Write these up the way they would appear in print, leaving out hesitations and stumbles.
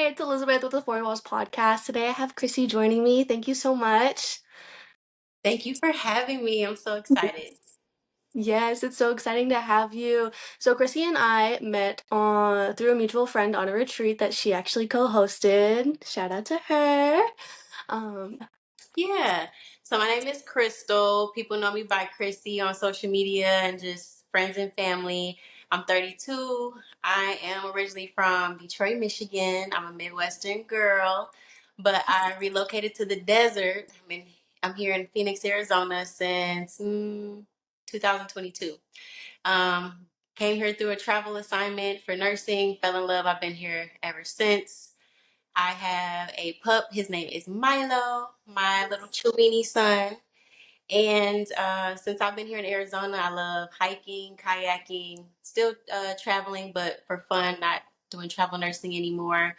it's Elizabeth with the Four Walls Podcast. Today I have Krissy joining me. Thank you so much. Thank you for having me. I'm so excited. Yes, it's so exciting to have you. So Krissy and I met on through a mutual friend on a retreat that she actually co-hosted. Shout out to her. Um, Yeah. So my name is Crystal. People know me by Krissy on social media and just friends and family. I'm 32. I am originally from Detroit, Michigan. I'm a Midwestern girl, but I relocated to the desert. I'm here in Phoenix, Arizona since 2022. Um, Came here through a travel assignment for nursing, fell in love. I've been here ever since. I have a pup. His name is Milo, my little Chiweenie son. And since I've been here in Arizona, I love hiking, kayaking, still traveling, but for fun, not doing travel nursing anymore.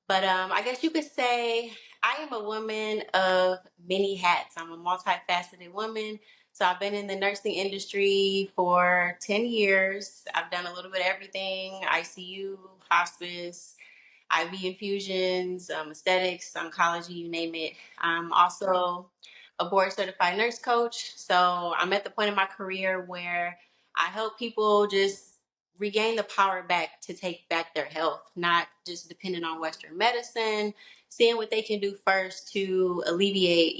But I guess you could say I am a woman of many hats. I'm a multifaceted woman. So I've been in the nursing industry for 10 years. I've done a little bit of everything: ICU, hospice, IV infusions, aesthetics, oncology, you name it. I'm also a board certified nurse coach. So I'm at the point in my career where I help people just regain the power back to take back their health, not just depending on Western medicine, seeing what they can do first to alleviate,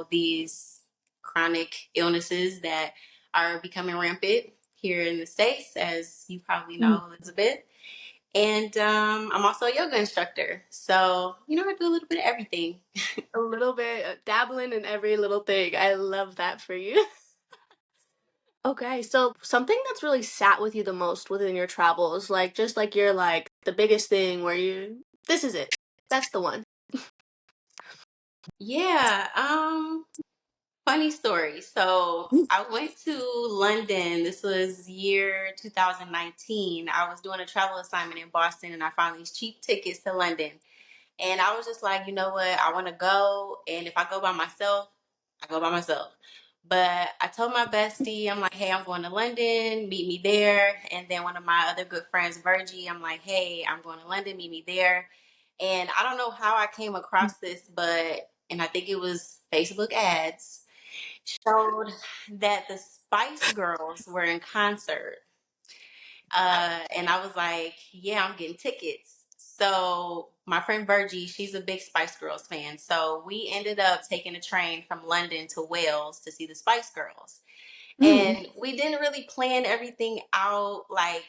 these chronic illnesses that are becoming rampant here in the States, as you probably know, Elizabeth. And I'm also a yoga instructor. So, I do a little bit of everything. a little bit dabbling in every little thing. I love that for you. Okay, so something that's really sat with you the most within your travels, like just like you're like the biggest thing where this is it. That's the one. Yeah, funny story. So I went to London. This was year 2019. I was doing a travel assignment in Boston and I found these cheap tickets to London. And I was just like, you know what? I want to go. And if I go by myself, I go by myself. But I told my bestie, I'm like, hey, I'm going to London, meet me there. And then one of my other good friends, Virgie, I'm like, hey, I'm going to London, meet me there. And I don't know how I came across this, and I think it was Facebook ads, showed that the Spice Girls were in concert. And I was like, yeah, I'm getting tickets. So my friend Virgie, she's a big Spice Girls fan. So we ended up taking a train from London to Wales to see the Spice Girls. Mm. And we didn't really plan everything out. Like,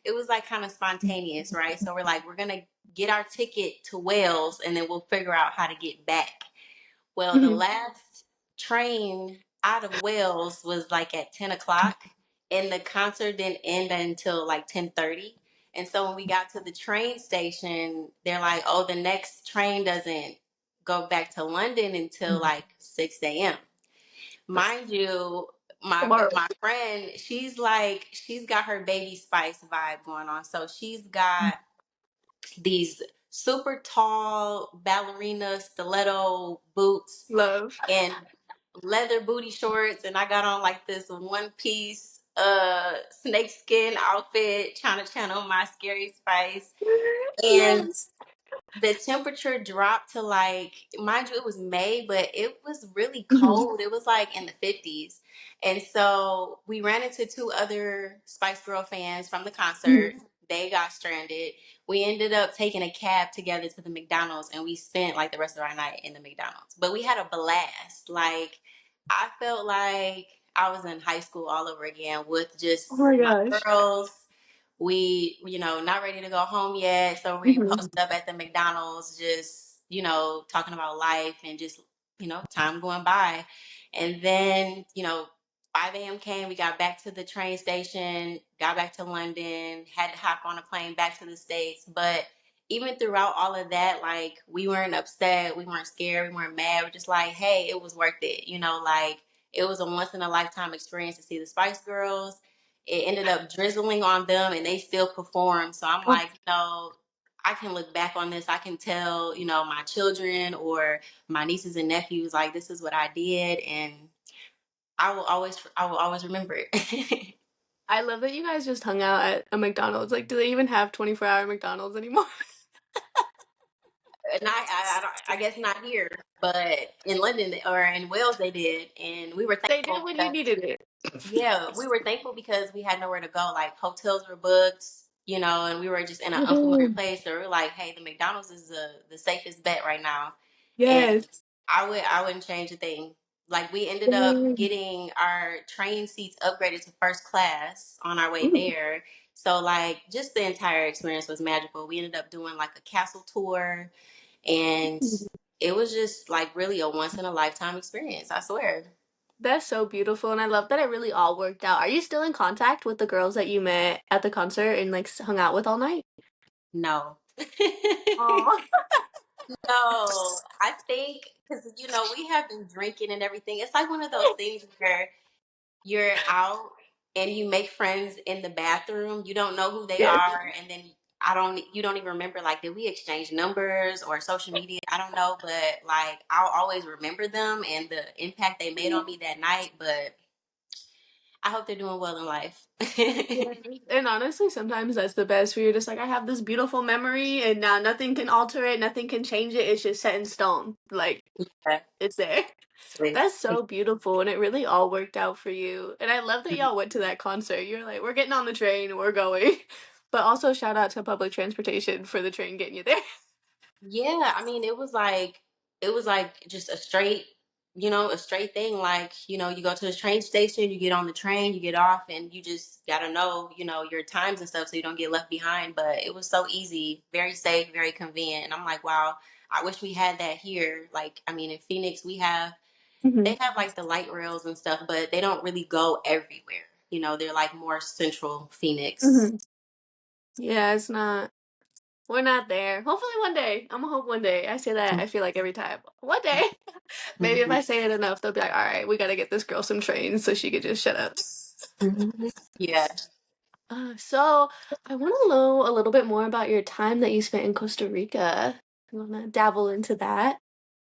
it was like kind of spontaneous, right? So we're like, we're going to get our ticket to Wales and then we'll figure out how to get back. Well, the Mhm. last train out of Wales was like at 10 o'clock, and the concert didn't end until like 10:30. And so when we got to the train station, they're like, oh, the next train doesn't go back to London until like 6 a.m. Mind you, Tomorrow. my friend, she's got her Baby Spice vibe going on. So she's got these super tall ballerina stiletto boots Love. and leather booty shorts, and I got on like this one piece snakeskin outfit trying to channel my Scary Spice. And Yes. the temperature dropped to, like, mind you, it was May, but it was really Mhm. cold. It was like in the 50s. And so we ran into two other Spice Girl fans from the concert. Mhm. They got stranded. We ended up taking a cab together to the McDonald's and we spent like the rest of our night in the McDonald's. But we had a blast. Like, I felt like I was in high school all over again with Oh just my my gosh. girls. We, not ready to go home yet. So we Mhm. posted up at the McDonald's, just, talking about life and just, time going by. And then, 5 a.m. came, we got back to the train station, got back to London, had to hop on a plane back to the States. But even throughout all of that, like, we weren't upset, we weren't scared, we weren't mad. We're just like, hey, it was worth it. Like, it was a once in a lifetime experience to see the Spice Girls. It ended up drizzling on them and they still performed. So I'm like, I can look back on this. I can tell, my children or my nieces and nephews, like, this is what I did. And I will always remember it. I love that you guys just hung out at a McDonald's. Like, do they even have 24-hour McDonald's anymore? I guess not here, but in London or in Wales they did, and we were They did thankful when you because needed it. yeah, we were thankful because we had nowhere to go. Like hotels were booked, and we were just in an unfamiliar Mhm. place. So we were like, hey, the McDonald's is the safest bet right now, and Yes. I wouldn't change a thing. Like we ended up Mhm. getting our train seats upgraded to first class on our way there. So like just the entire experience was magical. We ended up doing like a castle tour, and it was just like really a once in a lifetime experience, I swear. That's so beautiful, and I love that it really all worked out. Are you still in contact with the girls that you met at the concert and like hung out with all night? No. Oh. No, I think because we have been drinking and everything. It's like one of those things where you're out and you make friends in the bathroom. You don't know who they Yes. are, and then you don't even remember like did we exchange numbers or social media? I don't know, but like I'll always remember them and the impact they made on me that night. But I hope they're doing well in life. Yeah. And honestly, sometimes that's the best where you're just like, I have this beautiful memory and now nothing can alter it, nothing can change it. It's just set in stone. Like, it's there. That's so beautiful, and it really all worked out for you. And I love that y'all went to that concert. You're like, we're getting on the train, we're going. But also shout out to public transportation for the train getting you there. Yeah, I mean, it was like just a straight thing. Like, you go to the train station, you get on the train, you get off, and you just gotta know, your times and stuff so you don't get left behind. But it was so easy, very safe, very convenient. And I'm like, wow, I wish we had that here. Like, I mean, in Phoenix, Hmm. they have like the light rails and stuff, but they don't really go everywhere. They're like more central Phoenix. Hmm. Yeah, it's not. We're not there. Hopefully one day. I'm gonna hope one day. I say that I feel like every time. One day. Maybe if Mhm. I say it enough, they'll be like, all right, we gotta get this girl some trains so she could just shut up. Mhm. Yeah. So I want to know a little bit more about your time that you spent in Costa Rica. I want to dabble into that.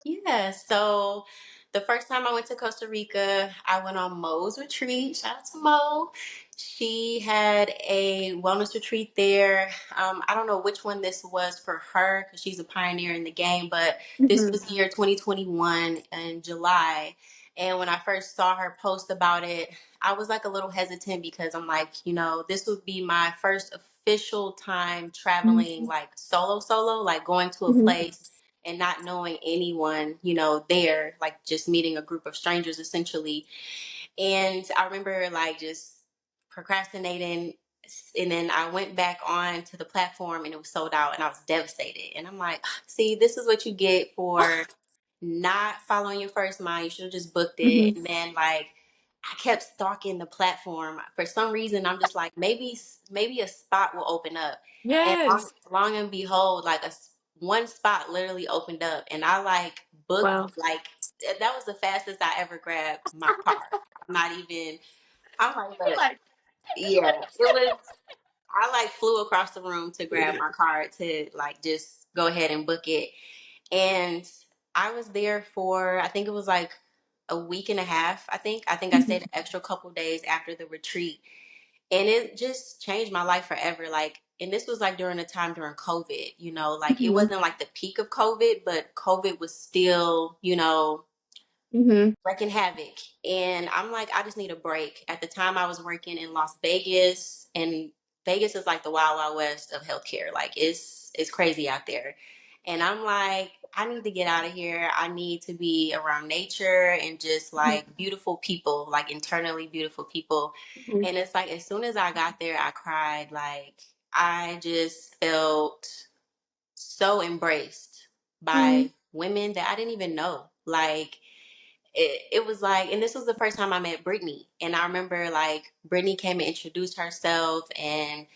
Yeah, so the first time I went to Costa Rica, I went on Mo's retreat. Shout out to Mo. She had a wellness retreat there. I don't know which one this was for her because she's a pioneer in the game, but this Hmm. was year 2021 in July. And when I first saw her post about it, I was like a little hesitant because I'm like, this would be my first official time traveling like solo, like going to a Hmm. place and not knowing anyone, there, like just meeting a group of strangers essentially. And I remember like just procrastinating. And then I went back on to the platform and it was sold out and I was devastated. And I'm like, see, this is what you get for not following your first mind. You should have just booked Hmm. it. And then like I kept stalking the platform. For some reason, I'm just like maybe a spot will open up. And Yes. long and behold, like one spot literally opened up, and I like booked Wow. like that was the fastest I ever grabbed my car. I'm not even. I'm like, You're but like, yeah, it was. I like flew across the room to grab my card to like just go ahead and book it. And I was there for I think it was like a week and a half. I think I stayed an extra couple days after the retreat, and it just changed my life forever. Like, and this was like during a time during COVID. Like it hmm. wasn't like the peak of COVID, but COVID was still Hmm. wreaking havoc. And I'm like, I just need a break. At the time, I was working in Las Vegas, and Vegas is like the wild, wild west of healthcare. Like it's crazy out there. And I'm like, I need to get out of here. I need to be around nature and just like beautiful people, like internally beautiful people. Hmm. And it's like as soon as I got there, I cried. Like I just felt so embraced Hmm. by women that I didn't even know. Like it was like, and this was the first time I met Brittany. And I remember like Brittany came and introduced herself, and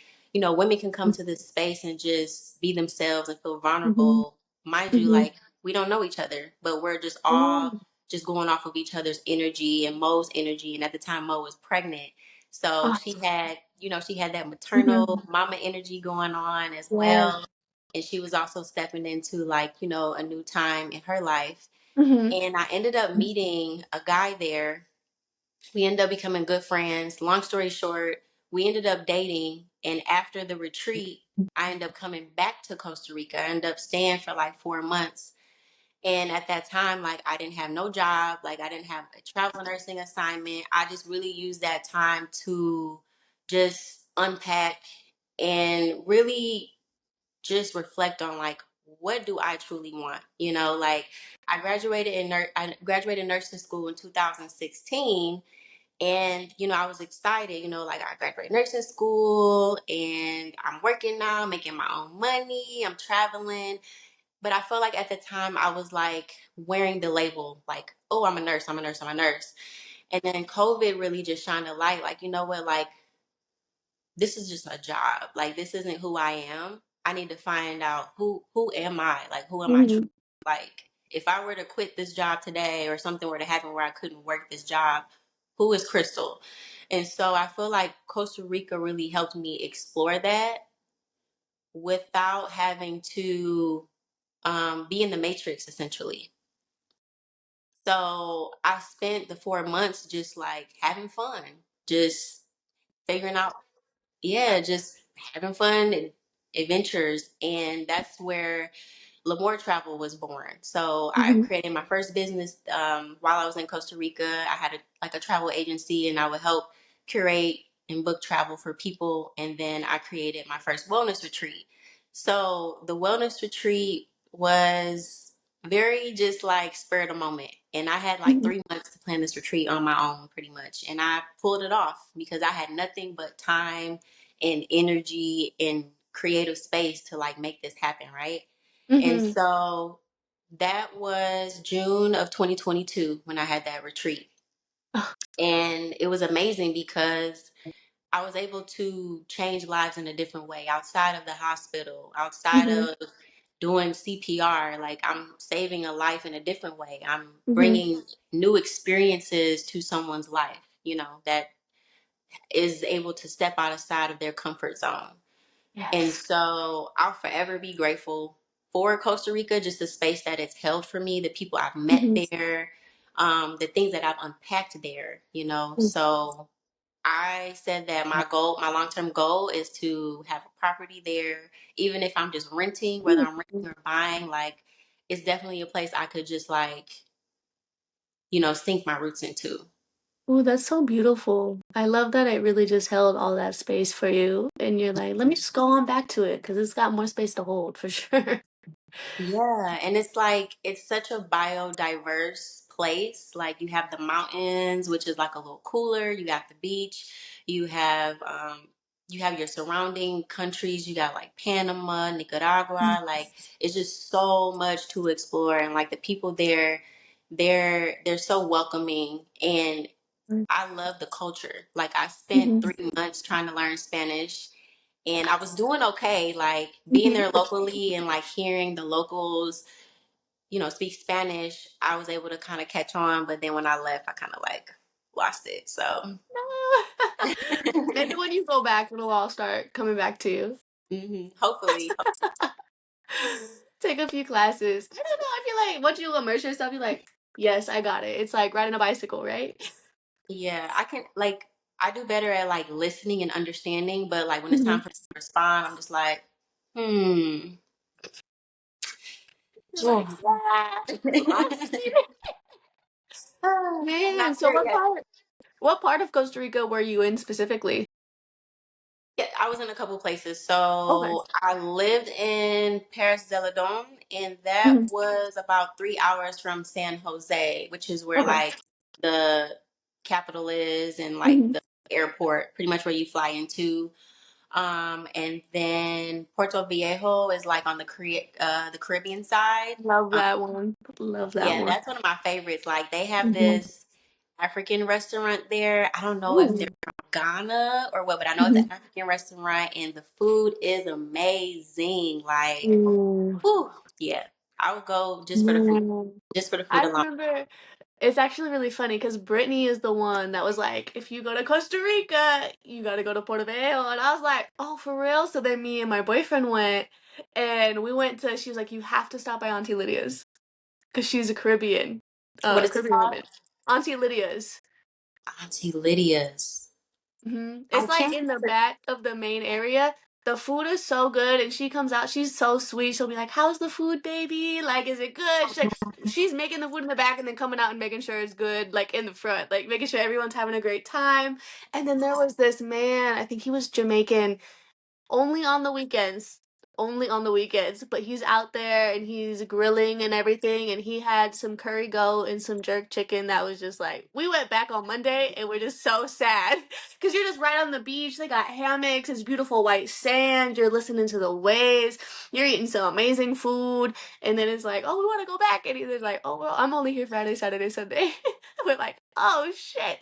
women can come to this space and just be themselves and feel Hmm. vulnerable. Mind you, Hmm. like we don't know each other, but we're just all Oh. just going off of each other's energy and Mo's energy. And at the time, Mo was pregnant, so Oh. she had that Hmm. maternal mama energy going on as Yeah. well. And she was also stepping into like a new time in her life, Hmm. and I ended up meeting a guy there. We ended up becoming good friends. Long story short, we ended up dating. And after the retreat, I ended up coming back to Costa Rica. I ended up staying for like 4 months. And at that time, like I didn't have no job, like I didn't have a travel nursing assignment. I just really used that time to just unpack and really just reflect on like what do I truly want? You know, like I graduated nursing school in 2016, and I was excited, like I graduated nursing school and I'm working now, making my own money, I'm traveling. But I felt like at the time I was like wearing the label, like, oh, I'm a nurse, I'm a nurse, I'm a nurse. And then COVID really just shined a light, like, you know what, like, this is just a job. Like, this isn't who I am. I need to find out who am I? Like, who am I truly? Mhm. Like, if I were to quit this job today or something were to happen where I couldn't work this job, who is Crystal? And so I feel like Costa Rica really helped me explore that without having to be in the matrix, essentially. So I spent the 4 months just like having fun, just figuring out, yeah, just having fun and adventures. And that's where L'Amour Travel was born. So I Mhm. created my first business while I was in Costa Rica. I had like a travel agency, and I would help curate and book travel for people. And then I created my first wellness retreat. So the wellness retreat was very just like spur of the moment. And I had like Mhm. 3 months to plan this retreat on my own, pretty much. And I pulled it off because I had nothing but time and energy and creative space to like make this happen, right? And Mhm. so that was June of 2022 when I had that retreat. Oh, And it was amazing because I was able to change lives in a different way outside of the hospital, outside mhm. of doing CPR. Like I'm saving a life in a different way. I'm Mhm. bringing new experiences to someone's life, that is able to step outside of their comfort zone. And Yes. so I'll forever be grateful for Costa Rica, just the space that it's held for me, the people I've met Mhm. there, the things that I've unpacked there. So I said that my long term goal is to have a property there, even if I'm just renting, whether I'm renting or buying, like it's definitely a place I could just like, sink my roots into. Oh, that's so beautiful. I love that it really just held all that space for you. And you're like, let me just go on back to it because it's got more space to hold for sure. Yeah, and it's like it's such a biodiverse place. Like you have the mountains, which is like a little cooler. You got the beach. You have um you have your surrounding countries. You got like Panama, Nicaragua. Like it's just so much to explore, and like the people there, they're so welcoming, and I love the culture. Like I spent Mhm. 3 months trying to learn Spanish, and I was doing okay, like being Mhm. there locally and like hearing the locals, speak Spanish. I was able to kind of catch on, but then when I left, I kind of like lost it. So, Maybe when you go back, it'll all start coming back to you. hopefully, Take a few classes. I don't know. I feel like once you immerse yourself, you're like, yes, I got it. It's like riding a bicycle, right? yeah, I can like I do better at like listening and understanding, but like when it's time Mhm. for me to respond, I'm just like, hmm. You're like, yeah, lost you. I'm Man, not so there what yet. part? What part of Costa Rica were you in specifically? Yeah, I was in a couple places. Okay. So I lived in Paris de la Dome, and that Mhm. was about 3 hours from San Jose, which is where Okay. like the capital is and like Mhm. the airport, pretty much where you fly into. And then Puerto Viejo is like on the Caribbean side. Love Um, that one. Love that yeah, one. that's one of my favorites. Like they have Mhm. this African restaurant there. I don't know if they're Ooh. from Ghana or what, but I know it's an Mhm. African restaurant and the food is amazing. Like, Ooh. whew, yeah, I would go Mm. just for the food I alone. remember it's actually really funny because Brittany is the one that was like, if you go to Costa Rica, you gotta go to Puerto Viejo. And I was like, oh, for real? So then me and my boyfriend went, and we went to, she was like, you have to stop by Auntie Lydia's because she's a What is it Caribbean called? woman. Auntie Lydia's. Auntie Lydia's. It's I like can't in the remember. back of the main area. the food is so good, and she comes out, she's so sweet. She'll be like, "How's the food, baby? Like, is it good?" She's making the food in the back and then coming out and making sure it's good, like in the front, like making sure everyone's having a great time. And then there was this man, I think he was Jamaican, only on the weekends. Only on the weekends, but he's out there and he's grilling and everything, and he had some curry goat and some jerk chicken that was just like, we went back on Monday and we're just so sad because you're just right on the beach. They got hammocks, it's beautiful white sand, you're listening to the waves, you're eating some amazing food, and then it's like, oh, we want to go back, and he's like, oh well, I'm only here Friday, Saturday, Sunday. We're like, oh shit.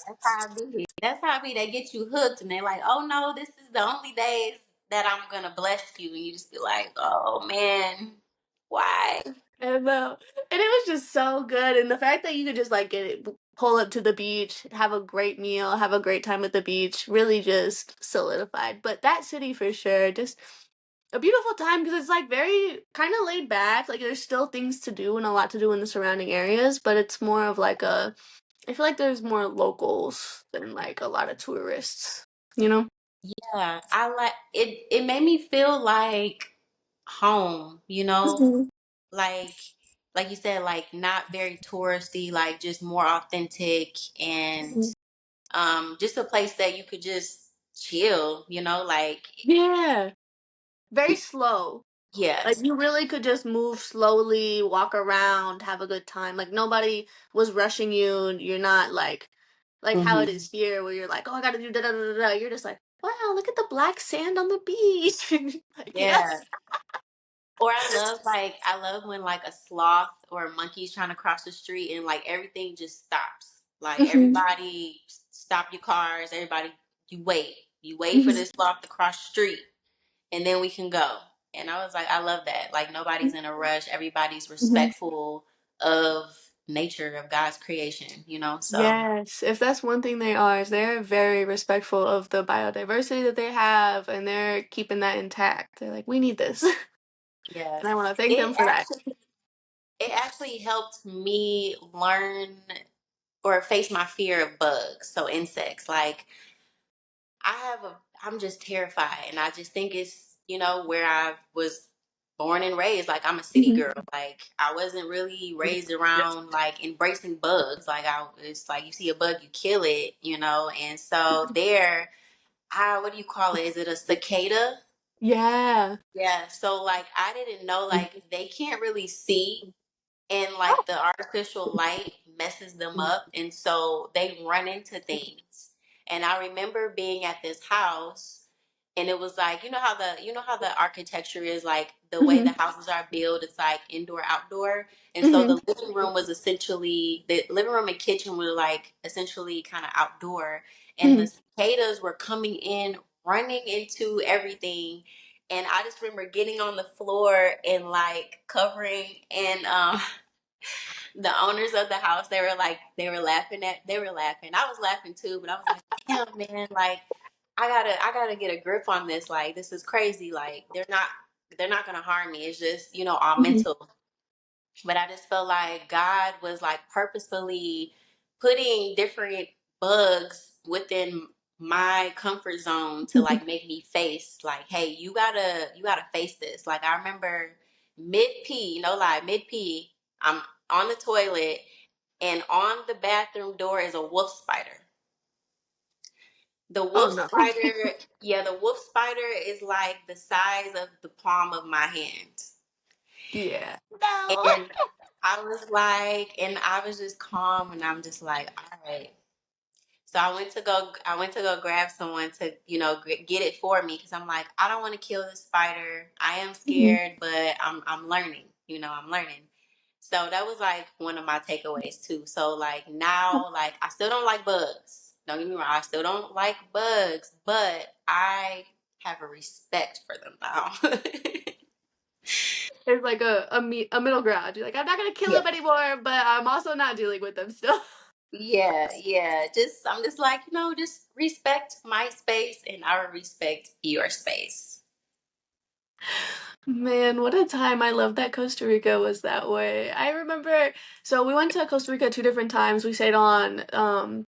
That's how I be. That's how I be. They get you hooked, and they're like, "Oh no, this is the only days that I'm gonna bless you," and you just be like, "Oh man, why?" And and it was just so good, and the fact that you could just like get it, pull up to the beach, have a great meal, have a great time at the beach, really just solidified. But that city for sure, just a beautiful time because it's like very kind of laid back. Like there's still things to do and a lot to do in the surrounding areas, but it's more of like a. I feel like there's more locals than like a lot of tourists. You know. Yeah, I like it. It made me feel like home. Mhm. Like like you said, like not very touristy, like just more authentic and Mhm. just a place that you could just chill. Like Yeah, very slow. Like yes. you really could just move slowly, walk around, have a good time. Like nobody was rushing you. And you're not like how it Hmm. is here, where you're like, oh, I gotta do da da da da. Da. You're just like, wow, look at the black sand on the beach. Like Yeah. Or I love when like a sloth or a monkey's trying to cross the street and like everything just stops. Like Mhm, everybody stop your cars, everybody you wait. You wait for mhm, this sloth to cross the street and then we can go. And I was like, I love that. Like nobody's in a rush. Everybody's mhm. respectful of nature, of God's creation. So Yes, if that's one thing they are, is they're very respectful of the biodiversity that they have, and they're keeping that intact. They're like, we need this, yeah. and I want to thank It them for that. actually it actually helped me learn or face my fear of bugs, so insects. Like I'm just terrified, and I just think it's where I was born and raised. Like I'm a city Mhm. girl. Like I wasn't really raised around like embracing bugs. It's like you see a bug, you kill it. And so there, what do you call it? Is it a cicada? Yeah. Yeah. So like I didn't know like they can't really see and like the artificial light messes them up and so they run into things. And I remember being at this house and it was like you know how the architecture is like the way the Mhm, houses are built, it's like indoor outdoor. And so mhm, the living room and kitchen were like essentially kind of outdoor, and the mhm. cicadas were coming in running into everything. And I just remember getting on the floor and like covering, and the owners of the house, they were laughing. I was laughing too, but I was like, damn man, like I gotta get a grip on this. Like this is crazy. Like they're not gonna harm me. It's just, all Mhm, mental. But I just felt like God was like purposefully putting different bugs within my comfort zone to mhm. like make me face like, hey, you gotta face this. Like I remember mid pee, no lie, mid pee, I'm on the toilet and on the bathroom door is a wolf spider. The Oh wolf no. spider, yeah, the wolf spider is like the size of the palm of my hand. Yeah. No. And I was just calm, and I'm just like, all right. So I went to go grab someone to, get it for me because I'm like, I don't want to kill this spider. I am Mhm. scared, but I'm learning. I'm learning. So that was like one of my takeaways too. So like now, like I still don't like bugs. Don't get me wrong, I still don't like bugs, but I have a respect for them now. It's like a middle ground. You're like, I'm not gonna kill Yeah. them anymore, but I'm also not dealing with them still. Yeah, yeah. I'm just like, just respect my space and I will respect your space. Man, what a time. I love that Costa Rica was that way. I remember, so we went to Costa Rica two different times. We stayed on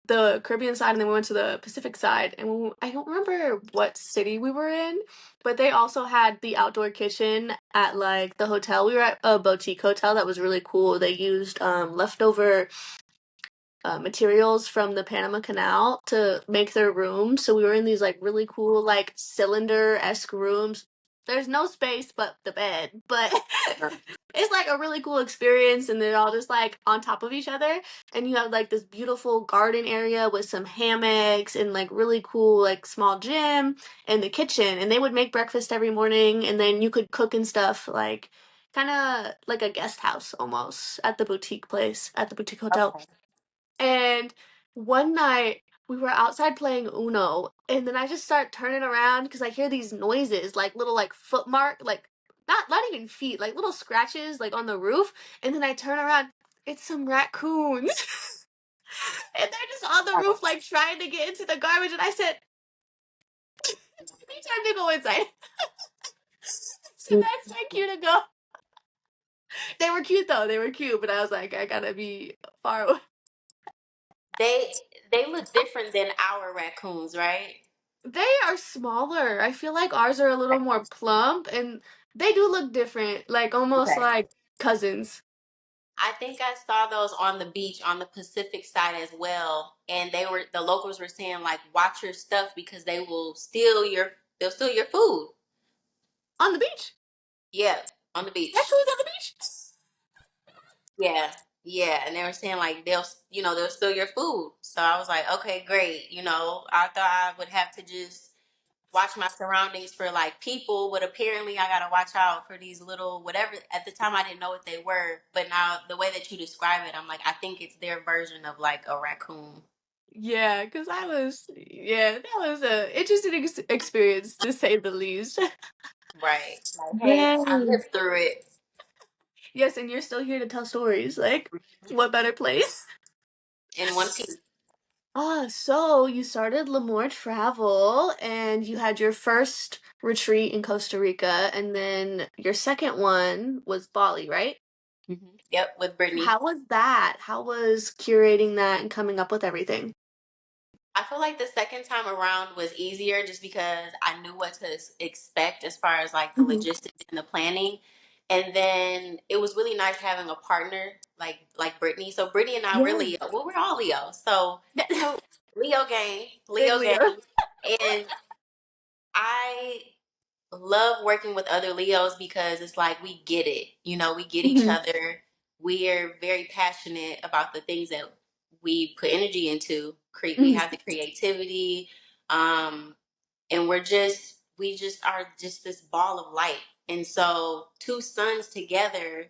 the Caribbean side and then we went to the Pacific side. And I don't remember what city we were in, but they also had the outdoor kitchen at like the hotel. We were at a boutique hotel that was really cool. They used leftover materials from the Panama Canal to make their rooms. So we were in these like really cool like cylinder-esque rooms. There's no space but the bed, but it's like a really cool experience and they're all just like on top of each other and you have like this beautiful garden area with some hammocks and like really cool like small gym and the kitchen and they would make breakfast every morning and then you could cook and stuff like kind of like a guest house almost at the boutique place at the boutique hotel. Okay. And one night we were outside playing Uno, and then I just start turning around because I hear these noises, like little like foot mark, like not even feet, like little scratches like on the roof. And then I turn around, it's some raccoons, and they're just on the roof like trying to get into the garbage. And I said, "It's time to go inside." So that's my cue to go. They were cute though, they were cute, but I was like, I gotta be far away. They look different than our raccoons, right? They are smaller. I feel like ours are a little more plump and they do look different, like almost Okay. like cousins. I think I saw those on the beach on the Pacific side as well, and the locals were saying like, watch your stuff because they'll steal your food. On the beach. Yeah, on the beach. Raccoons on the beach. Yeah, yeah, and they were saying like they'll steal your food. So I was like, okay, great. I thought I would have to just watch my surroundings for like people, but apparently I gotta watch out for these little whatever. At the time, I didn't know what they were, but now the way that you describe it, I'm like, I think it's their version of like a raccoon. Yeah, because yeah, that was a interesting experience to say the least. Right. Like, hey, I Yay. lived through it Yes, and you're still here to tell stories. Like, what better place? in one piece. So you started Lemoore Travel and you had your first retreat in Costa Rica, and then your second one was Bali, right? Yep, with Brittany. How was that? How was curating that and coming up with everything? I feel like the second time around was easier just because I knew what to expect as far as like the Mhm. logistics and the planning. And then it was really nice having a partner like Brittany. So Brittany and I were Yeah. Leo. Well, we're all Leo. So Leo gang, Big Leo Leo. gang. And I love working with other Leos because it's like we get it. We get each Mhm. other. We're very passionate about the things that we put energy into. We Mhm. have the creativity, um, and we just are just this ball of light. And so, two suns together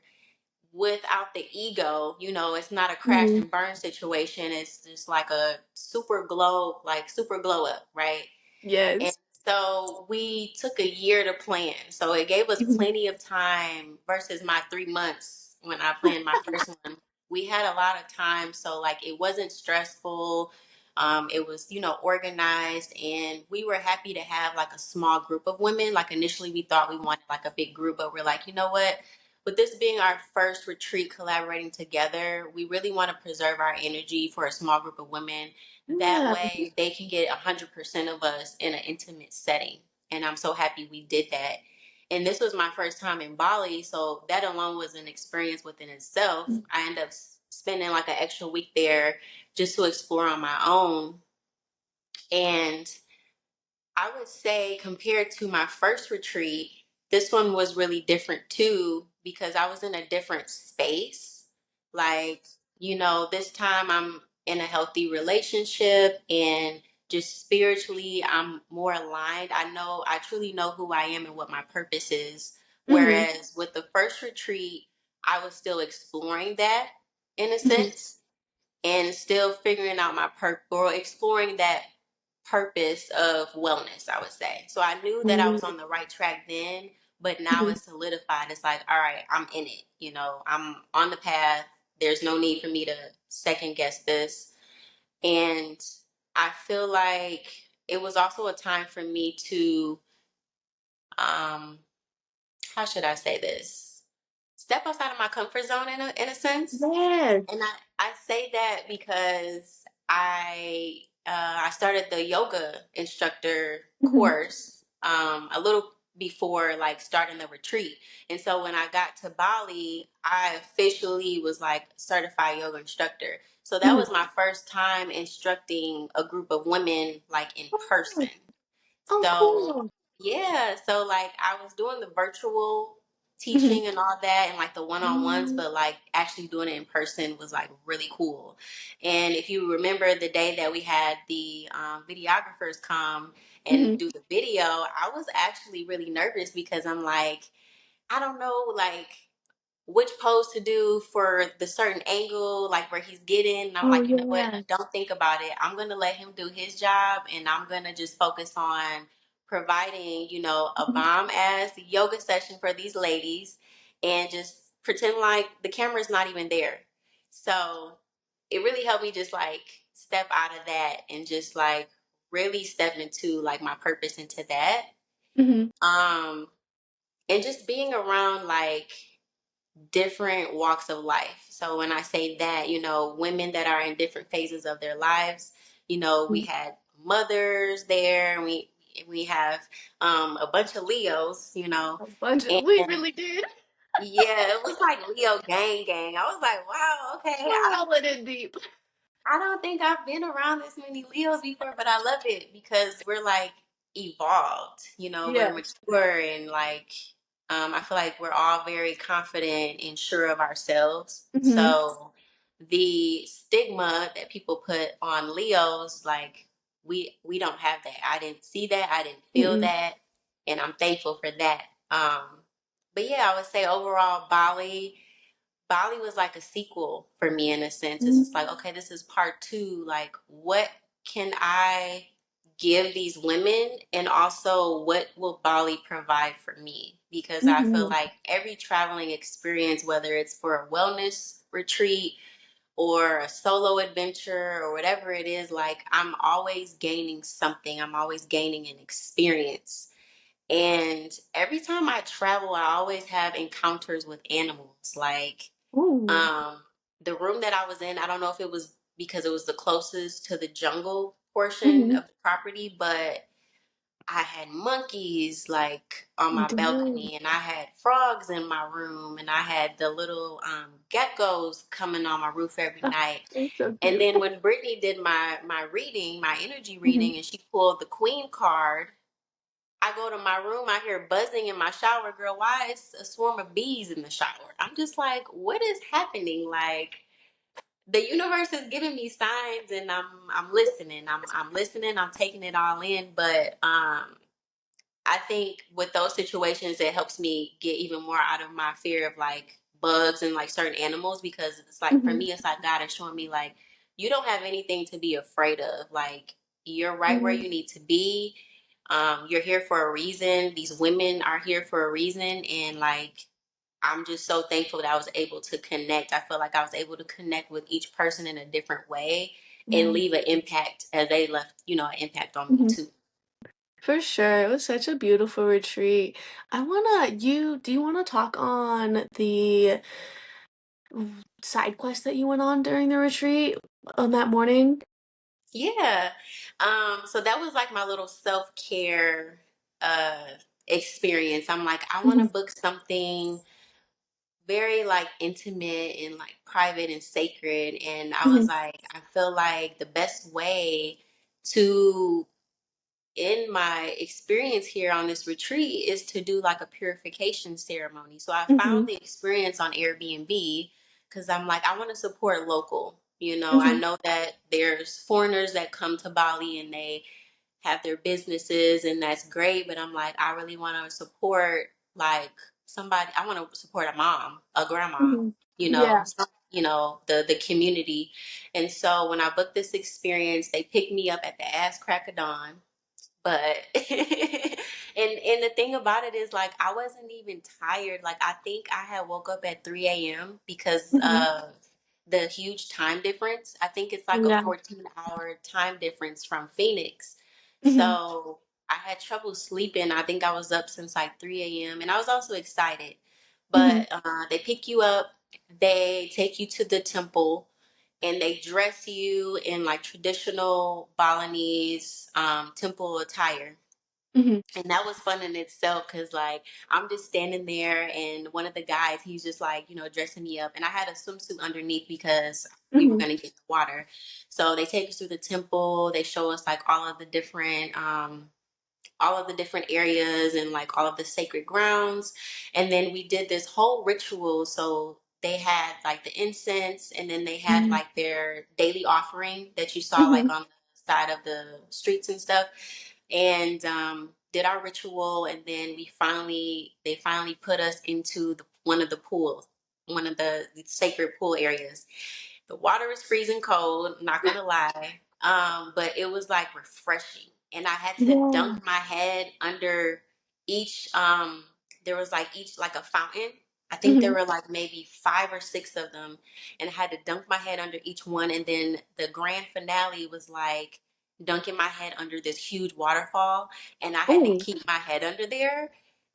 without the ego, it's not a crash Mhm. and burn situation. It's just like a super glow up, right? And Yes. so we took a year to plan. So it gave us Mhm. plenty of time versus my 3 months when I planned my first one. We had a lot of time. So, like, it wasn't stressful. It was, organized. And we were happy to have like a small group of women. Like, initially, we thought we wanted like a big group, but we're like, you know what? With this being our first retreat collaborating together, we really want to preserve our energy for a small group of women that Yeah. way they can get 100% of us in an intimate setting. And I'm so happy we did that. And this was my first time in Bali, so that alone was an experience within itself. I ended up spending like an extra week there just to explore on my own. And I would say, compared to my first retreat, this one was really different too because I was in a different space. Like, this time I'm in a healthy relationship and just spiritually, I'm more aligned. I truly know who I am and what my purpose is. Mhm. Whereas with the first retreat, I was still exploring that in a Mhm. sense and still figuring out my purpose or exploring that purpose of wellness, I would say. So I knew that I was on the right track then, but now Mhm. it's solidified. It's like, all right, I'm in it. I'm on the path. There's no need for me to second guess this. And I feel like it was also a time for me to um how should I say this? Step outside of my comfort zone in a sense. Yes. And I say that because I started the yoga instructor Mm-hmm. course a little before like starting the retreat. And so when I got to Bali, I officially was like certified yoga instructor. So that was my first time instructing a group of women like in person. Oh, So cool. yeah, so like I was doing the virtual Mm-hmm. teaching and all that and like the one-on-ones, but like actually doing it in person was like really cool. And if you remember the day that we had the videographers come and Mm-hmm. do the video, I was actually really nervous because I'm like, I don't know, like which pose to do for the certain angle, like where he's getting. And I'm Oh, like, you know what? yeah. Don't think about it. I'm gonna let him do his job, and I'm gonna just focus on providing, a Mhm. bomb ass yoga session for these ladies, and just pretend like the camera's not even there. So it really helped me just like step out of that and just like really step into like my purpose into that. Mhm. Um, and just being around like different walks of life. So when I say that, women that are in different phases of their lives, we Mhm. had mothers there, and we have a bunch of Leos, A bunch of, and we really did. yeah, it was like Leo gang gang. I was like, wow, okay. We're all in it deep. I don't think I've been around this many Leos before, but I love it because we're like evolved, we're Yes. mature and like I feel like we're all very confident and sure of ourselves. Mm-hmm. So the stigma that people put on Leos, like we don't have that. I didn't see that, I didn't feel Mm-mm. that, and I'm thankful for that. But yeah, I would say overall Bali was like a sequel for me in a sense. It's just like, okay, this is part two. Like, what can I give these women? And also, what will Bali provide for me? Because I feel Mm-hmm. like every traveling experience, whether it's for a wellness retreat or a solo adventure or whatever it is, like, I'm always gaining something, I'm always gaining an experience. And every time I travel, I always have encounters with animals. Like, Ooh. um, the room that I was in, I don't know if it was because it was the closest to the jungle portion Mm-hmm. of the property, but I had monkeys like on You my did. balcony, and I had frogs in my room, and I had the little geckos coming on my roof every night. It's so And cute. then when Brittany did my reading, my energy Mm-hmm. reading, and she pulled the Queen card, I go to my room, I hear buzzing in my shower. Girl, why is a swarm of bees in the shower? I'm just like, what is happening? Like, the universe is giving me signs, and I'm listening. I'm listening. I'm taking it all in. But I think with those situations, it helps me get even more out of my fear of like bugs and like certain animals, because it's like for Mm-hmm. me, it's like God is showing me like you don't have anything to be afraid of. Like, you're right where Mm-hmm. you need to be. You're here for a reason. These women are here for a reason, and like I'm just so thankful that I was able to connect. I feel like I was able to connect with each person in a different way and Yeah. leave an impact as they left, an impact on me Mm-hmm. too. For sure. It was such a beautiful retreat. Do you wanna talk on the side quest that you went on during the retreat on that morning? Yeah. So that was like my little self-care uh experience. I'm like, I want to Mhm. book something very like intimate and like private and sacred. And I was Mhm. like, I feel like the best way to in my experience here on this retreat is to do like a purification ceremony. So I found Mhm. the experience on Airbnb because I'm like, I want to support local. I Mhm. know that there's foreigners that come to Bali and they have their businesses, and that's great, but I'm like, I really want to support like somebody. I want to support a mom, a grandma, Mhm. Yeah. the community. And so when I booked this experience, they picked me up at the ass crack of dawn. But and the thing about it is like I wasn't even tired. Like I think I had woke up at 3 a.m. because Mhm. of the huge time difference. I think it's like a Yeah. 14-hour time difference from Phoenix. Mhm. So I had trouble sleeping. I think I was up since like 3 a.m. and I was also excited. Mhm. But they pick you up, they take you to the temple, and they dress you in like traditional Balinese temple attire. Mhm. And that was fun in itself because like I'm just standing there and one of the guys, he's just like, dressing me up. And I had a swimsuit underneath because we were Mhm. gonna get the water. So they take us through the temple, they show us like all of the different areas and like all of the sacred grounds. And then we did this whole ritual. So they had like the incense and then they had Mhm. like their daily offering that you saw like Mhm. on the side of the streets and stuff. And did our ritual. And then they finally put us into one of the pools, one of the sacred pool areas. The water was freezing cold, not gonna lie. But it was like refreshing. And I had to dunk Yeah. my head under each there was like each like a fountain. I think there Mhm. were like maybe 5 or 6 of them. And I had to dunk my head under each one. And then the grand finale was like dunking my head under this huge waterfall. And I had to Oh. keep my head under there.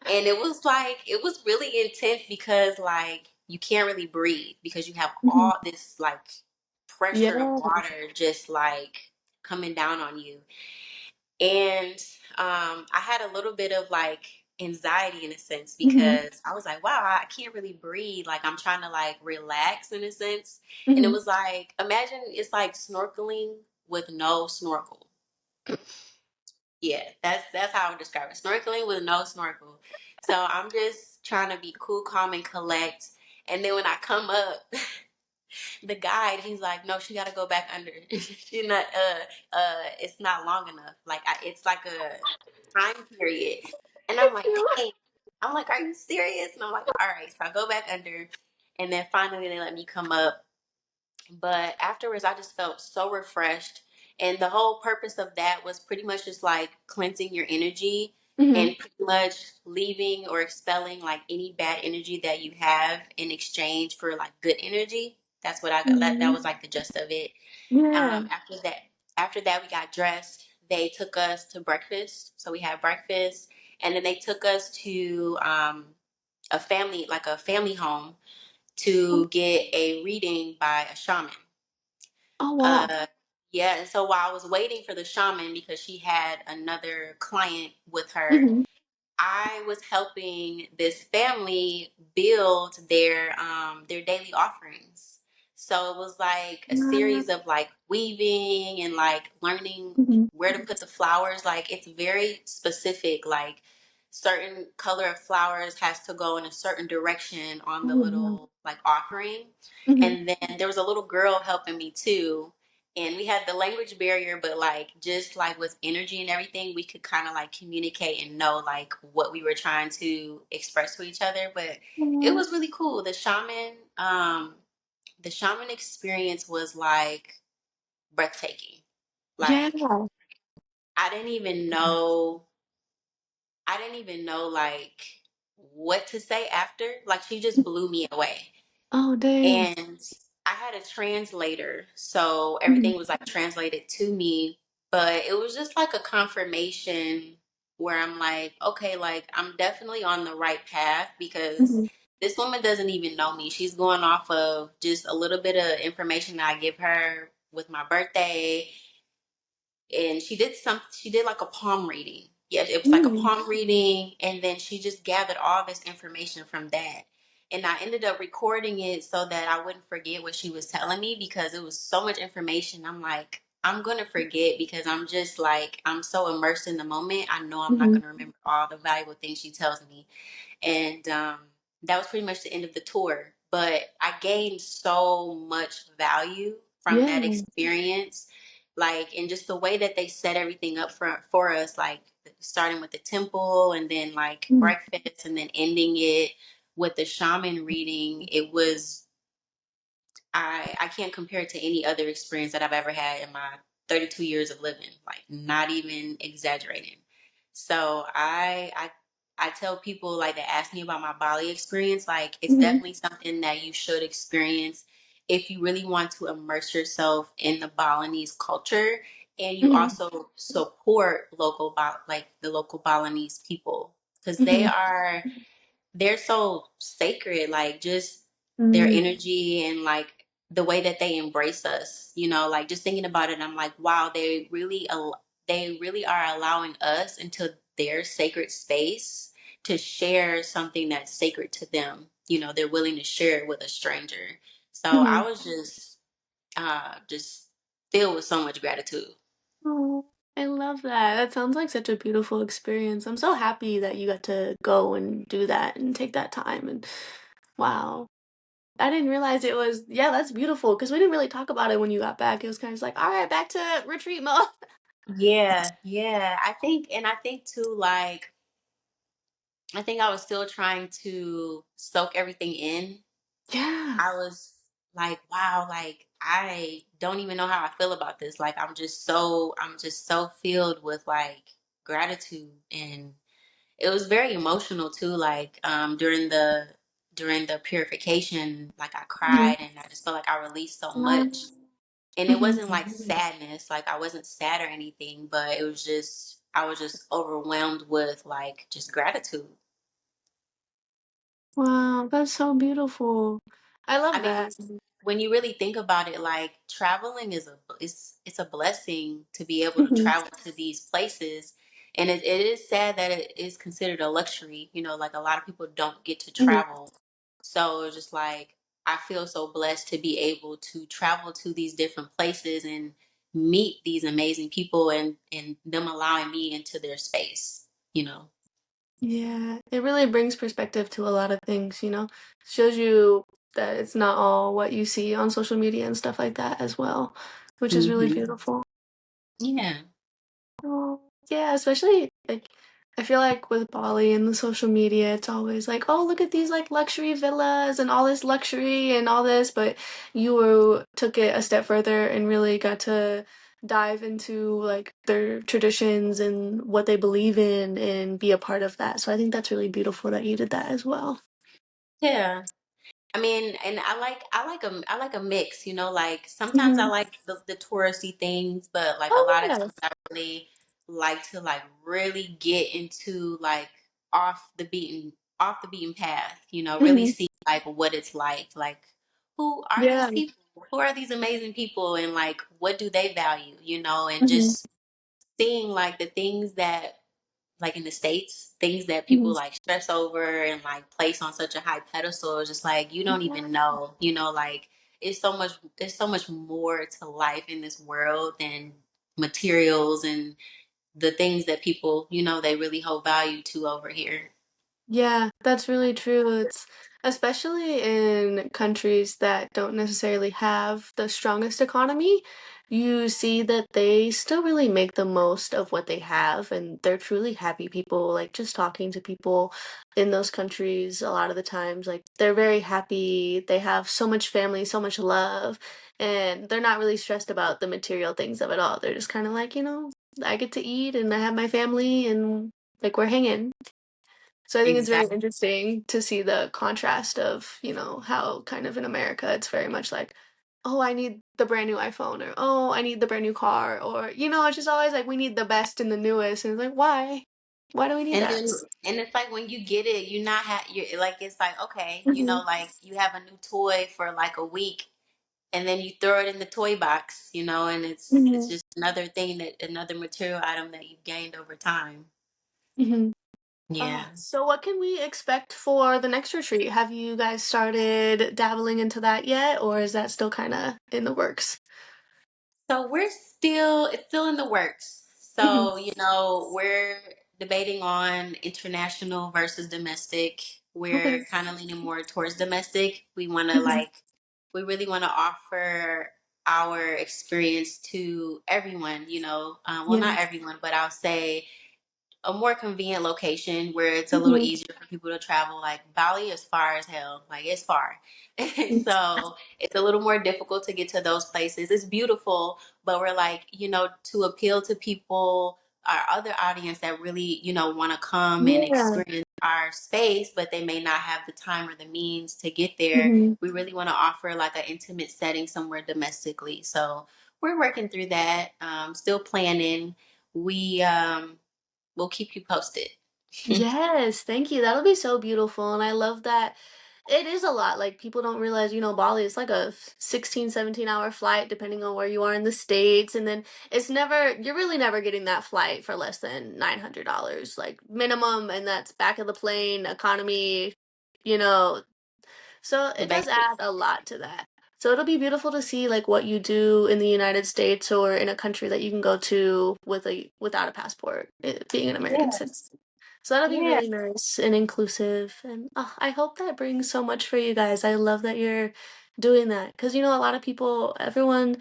And it was like it was really intense because like you can't really breathe because you have Mhm. all this like pressure of Yeah. water just like coming down on you. And I had a little bit of like anxiety in a sense Mhm. because I was like, wow, I can't really breathe. Like I'm trying to like relax in a sense. And it Mhm. was like, imagine it's like snorkeling with no snorkel. Yeah, that's how I would describe it. Snorkeling with no snorkel. So I'm just trying to be cool, calm, and collect. And then when I come up, the guide, he's like, no, she got to go back under. She not, it's not long enough. Like it's like a time period. And I'm like, dang. I'm like, are you serious? And I'm like, all right. So I go back under, and then finally they let me come up. But afterwards, I just felt so refreshed. And the whole purpose of that was pretty much just like cleansing your energy Mhm. and pretty much leaving or expelling like any bad energy that you have in exchange for like good energy. That's what I got. That was Mhm. like the gist of it. Yeah. After that, we got dressed. They took us to breakfast. So we had breakfast, and then they took us to a family home to get a reading by a shaman. Oh wow. Uh, yeah, and so while I was waiting for the shaman because she had another client with her, Mhm. I was helping this family build their daily offerings. So it was like a Yeah. series of like weaving and like learning Mhm. where to put the flowers. Like it's very specific. Like certain color of flowers has to go in a certain direction on the Oh wow. little like offering. Mhm. And then there was a little girl helping me too, and we had the language barrier, but like just like with energy and everything we could kind of like communicate and know like what we were trying to express to each other. But it Aw. was really cool. The shaman experience was like breathtaking. Yeah. Like i didn't even know I didn't even know like what to say after. Like she just blew me away. Oh dang. And I had a translator, so Mhm. everything was like translated to me, but it was just like a confirmation where I'm like, okay, like I'm definitely on the right path because Mhm. this woman doesn't even know me. She's going off of just a little bit of information that I give her with my birthday, and she did like a palm reading. Yeah, it was like a Mm. palm reading, and then she just gathered all this information from that. And I ended up recording it so that I wouldn't forget what she was telling me because it was so much information. I'm like, I'm gonna forget because I'm just like I'm so immersed in the moment. I know I'm not Mhm. gonna remember all the valuable things she tells me. And that was pretty much the end of the tour. But I gained so much value from that Yeah. experience, like, and just the way that they set everything up for us, like starting with the temple and then like Mhm. breakfast and then ending it with the shaman reading. It was I can't compare it to any other experience that I've ever had in my 32 years of living. Like not even exaggerating. So I tell people like that ask me about my Bali experience, like it's Mhm. definitely something that you should experience if you really want to immerse yourself in the Balinese culture and you Mhm. also support like the local Balinese people, because Mhm. they're so sacred, like just their Mhm. energy and like the way that they embrace us, like just thinking about it, I'm like, wow, they really are allowing us into their sacred space to share something that's sacred to them. They're willing to share it with a stranger. So I Mhm. was just filled with so much gratitude. Oh, I love that. That sounds like such a beautiful experience. I'm so happy that you got to go and do that and take that time. And wow, I didn't realize it was, yeah, that's beautiful because we didn't really talk about it when you got back. It was kind of just like, all right, back to retreat mode. Yeah, yeah. I think too, like, I think I was still trying to soak everything in. Yeah. I was like, wow, like I don't even know how I feel about this. Like I'm just so filled with like gratitude, and it was very emotional too. Like during the purification, like I Mhm. cried and I just felt like I released so much. Um, And it mhm. wasn't like sadness, like I wasn't sad or anything, but it was just I was just overwhelmed with like just gratitude. Wow, that's so beautiful. I I love mean, that. when you really think about it, like traveling it's a blessing to be able to Mhm. travel to these places. And it is sad that it is considered a luxury, like a lot of people don't get to Mhm. travel. So it's just like I feel so blessed to be able to travel to these different places and meet these amazing people, and them allowing me into their space. Yeah, it really brings perspective to a lot of things, Shows you that it's not all what you see on social media and stuff like that as well, which is really Hmm. beautiful. Yeah. Oh, yeah, especially like I feel like with Bali and the social media, it's always like, oh, look at these like luxury villas and all this luxury and all this, but took it a step further and really got to dive into like their traditions and what they believe in and be a part of that. So I think that's really beautiful that you did that as well. Yeah. I mean, and I like a mix, like sometimes I Hmm. like the touristy things, but like a Oh lot of yeah. times I really like to like really get into like off the beaten path, really Hmm. see like what it's like who are these Yeah. people? Who are these amazing people, and like what do they value, and Hmm. just seeing like the things that like in the States, things that Hmm. people like stress over and like place on such a high pedestal is just like you don't Yeah. even know, like it's so much more to life in this world than materials and the things that people, they really hold value to over here. Yeah, that's really true. It's especially in countries that don't necessarily have the strongest economy, you see that they still really make the most of what they have, and they're truly happy people. Like just talking to people in those countries, a lot of the times, like they're very happy. They have so much family, so much love, and they're not really stressed about the material things of it all. They're just kind of like, I get to eat and I have my family and like we're hanging. So I think it's very Exactly. interesting to see the contrast of, how kind of in America it's very much like, oh, I need the brand new iPhone or oh, I need the brand new car or it's just always like we need the best and the newest and it's like why? Why do we need And that? then, and it's like when you get it, you're like, it's like, okay, Hmm. like you have a new toy for like a week, and then you throw it in the toy box, and it's Hmm. just another material item that you've gained over time. Hmm. Yeah. So what can we expect for the next retreat? Have you guys started dabbling into that yet, or is that still kind of in the works? So it's still in the works. Hmm. So, we're debating on international versus domestic. We're Okay. kind of leaning more towards domestic. Hmm. We really want to offer our experience to everyone, well, Yeah. not everyone, but I'll say a more convenient location where it's a little Hmm. easier for people to travel. Like Bali is far as hell. Like it's far. So it's a little more difficult to get to those places. It's beautiful, but we're like, to appeal to people, our other audience that really, want to come and Yeah. experience our space, but they may not have the time or the means to get there. Hmm. We really want to offer like an intimate setting somewhere domestically. So we're working through that. Still planning. We we'll keep you posted. Yes, thank you. That'll be so beautiful. And I love that it is a lot. Like people don't realize, Bali is like a 16, 17-hour flight depending on where you are in the States. And then you're really never getting that flight for less than $900, like minimum. And that's back of the plane, economy, you know. So The it does basics. add a lot to that. So it'll be beautiful to see like what you do in the United States or in a country that you can go to without a passport, being an American Yeah. citizen. So that'll be Yeah. really nice and inclusive. And I hope that brings so much for you guys. I love that you're doing that because a lot of people, everyone,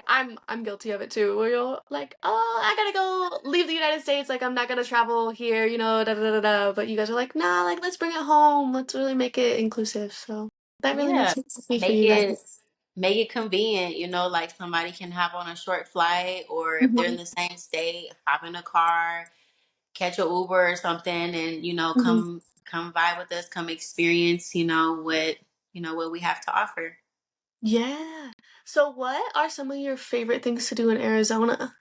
I'm guilty of it too. Where you're like, oh, I gotta go leave the United States. Like I'm not gonna travel here, da da da da. But you guys are like, nah, like let's bring it home. Let's really make it inclusive. So that really Yeah. makes me happy for Make you guys. it make it convenient, like somebody can hop on a short flight, or if they're in Hmm. the same state, hop in a car, catch a Uber or something, and Hmm. come vibe with us, come experience, what we have to offer. Yeah. So what are some of your favorite things to do in Arizona?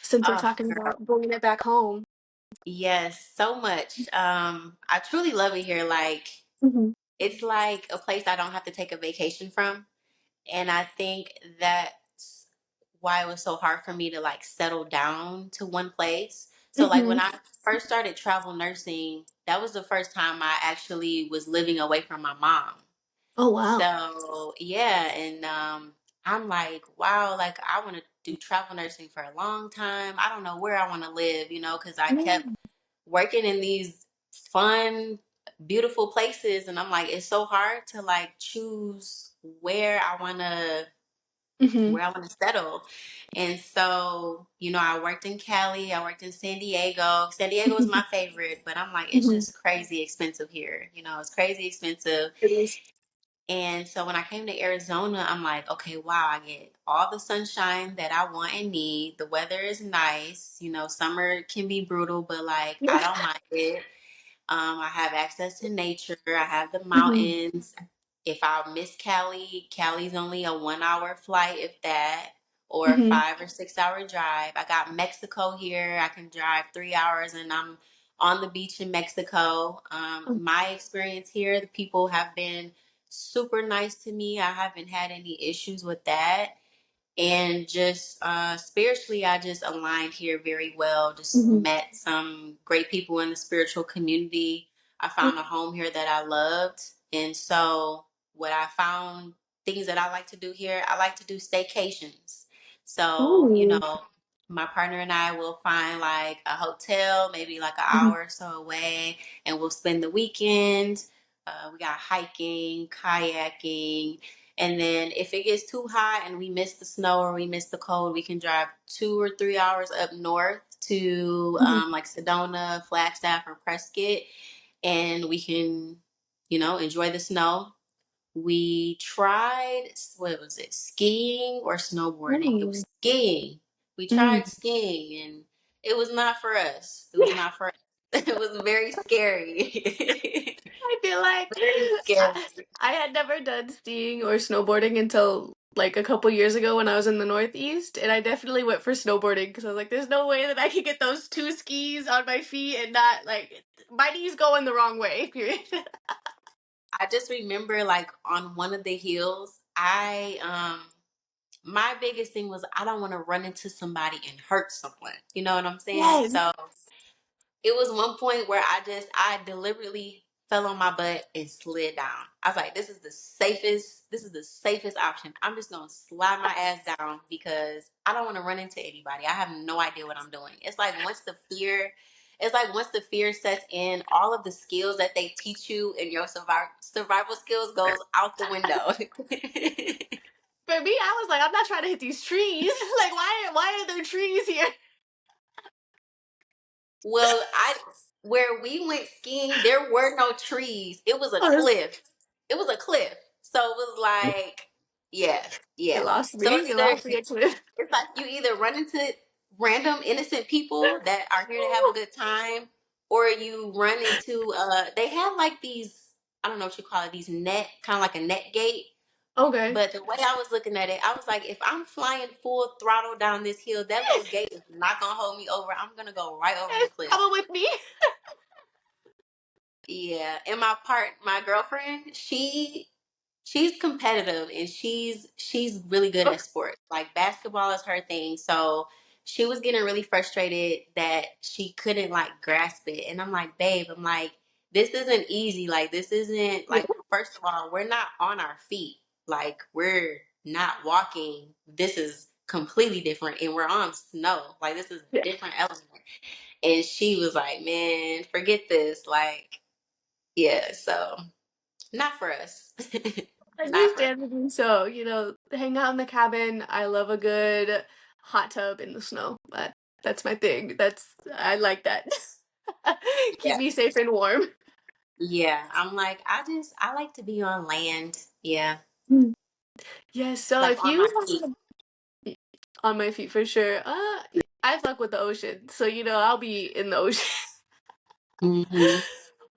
Since we're Oh, talking about bringing it back home. yes, so much. I truly love it here. Like, Hmm. it's like a place I don't have to take a vacation from. And I think that's why it was so hard for me to like settle down to one place. So like Hmm. when I first started travel nursing, that was the first time I actually was living away from my mom. Oh wow. So yeah, and I'm like, wow, like I want to do travel nursing for a long time. I don't know where I want to live, because I kept Mm-hmm. working in these fun, beautiful places, and I'm like, it's so hard to like choose Hmm. where I want to settle. And so, I worked in Cali, I worked in San Diego. San Diego was my favorite, but I'm like, it's Hmm. just crazy expensive here. It's crazy expensive. It is. And so when I came to Arizona, I'm like, okay, wow, I get all the sunshine that I want and need. The weather is nice. Summer can be brutal, but like I don't mind it. I have access to nature. I have the Hmm. mountains. If I miss Cali, Cali's only a 1 hour flight, if that, or a Hmm. 5 or 6 hour drive. I got Mexico here. I can drive 3 hours and I'm on the beach in Mexico. My experience here, the people have been super nice to me. I haven't had any issues with that. And just spiritually, I just aligned here very well. Just Hmm. met some great people in the spiritual community. I found a home here that I loved. And so what I found, things that I like to do here, I like to do staycations. So, Ooh. my partner and I will find like a hotel, maybe like an Mhm. hour or so away, and we'll spend the weekend. We got hiking, kayaking, and then if it gets too hot and we miss the snow or we miss the cold, we can drive 2 or 3 hours up north to Mhm. like Sedona, Flagstaff, or Prescott, and we can, enjoy the snow. We tried, what was it, skiing or snowboarding? It was Ooh. skiing. We Mm. tried skiing and it was not for us. It was not for us. It was very scary. I feel like Very scary. I had never done skiing or snowboarding until like a couple years ago when I was in the Northeast, and I definitely went for snowboarding because I was like, "There's no way that I can get those two skis on my feet and not like my knees going the wrong way." Period. I just remember like on one of the hills, my biggest thing was I don't want to run into somebody and hurt someone. You know what I'm saying? Yes. So it was one point where I deliberately fell on my butt and slid down. I was like, this is the safest option. I'm just gonna slide my ass down because I don't want to run into anybody. I have no idea what I'm doing. It's like once the fear sets in, all of the skills that they teach you in your survival skills goes out the window. For me, I was like, I'm not trying to hit these trees. Like, why are there trees here? Well, where we went skiing, there were no trees. It was a Oh, cliff. It was a cliff. So it was like, yeah, you yeah. lost So me. You lost me actually. it's like you either run into random innocent people that are here to have a good time, or you run into they have like these, I don't know what you call it, these net, kind of like a net gate Okay. But the way I was looking at it, I was like, if I'm flying full throttle down this hill, that little gate is not gonna hold me over. I'm gonna go right over the cliff. Come with me. Yeah. And my girlfriend, she's competitive and she's really good Okay. at sports. Like basketball is her thing. So she was getting really frustrated that she couldn't like grasp it. And I'm like, babe, I'm like, this isn't easy. Like this isn't Yeah. like first of all, we're not on our feet. Like we're not walking. This is completely different and we're on snow. Like this is a Yeah. different element. And she was like, man, forget this. Like, yeah, so not for us. Not for us. Understandably so. Hang out in the cabin. I love a good hot tub in the snow. That's my thing. I like that. Keep Yeah. me safe and warm. Yeah. I'm like, I like to be on land. Yeah. Mm. Yes, so Like if on you my feet. on my feet for sure. I fuck with the ocean, so I'll be in the ocean. Hmm.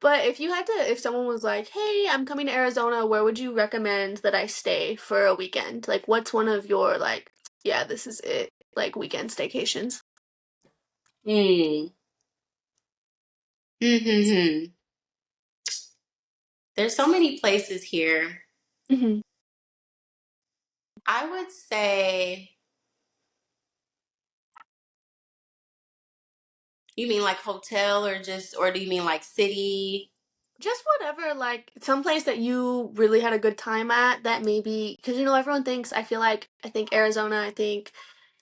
But if someone was like, "Hey, I'm coming to Arizona, where would you recommend that I stay for a weekend?" Like, what's one of your like, yeah, this is it, like weekend staycations? Mm. Hmm. There's so many places here. Hmm. I would say, you mean like hotel or do you mean like city? Just whatever, like some place that you really had a good time at that maybe because everyone thinks I think Arizona, I think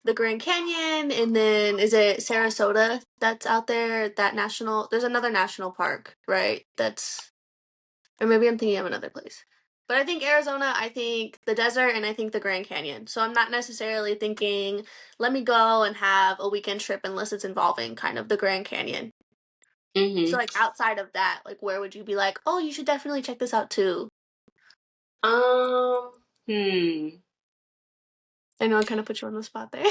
the Grand Canyon, and then is it Sarasota that's out there? There's another national park, right? Or maybe I'm thinking of another place. But I think Arizona, I think the desert, and I think the Grand Canyon. So I'm not necessarily thinking, let me go and have a weekend trip unless it's involving kind of the Grand Canyon. So Hmm. like outside of that, like where would you be like, oh, you should definitely check this out too? Um, hmm. I know I kind of put you on the spot there.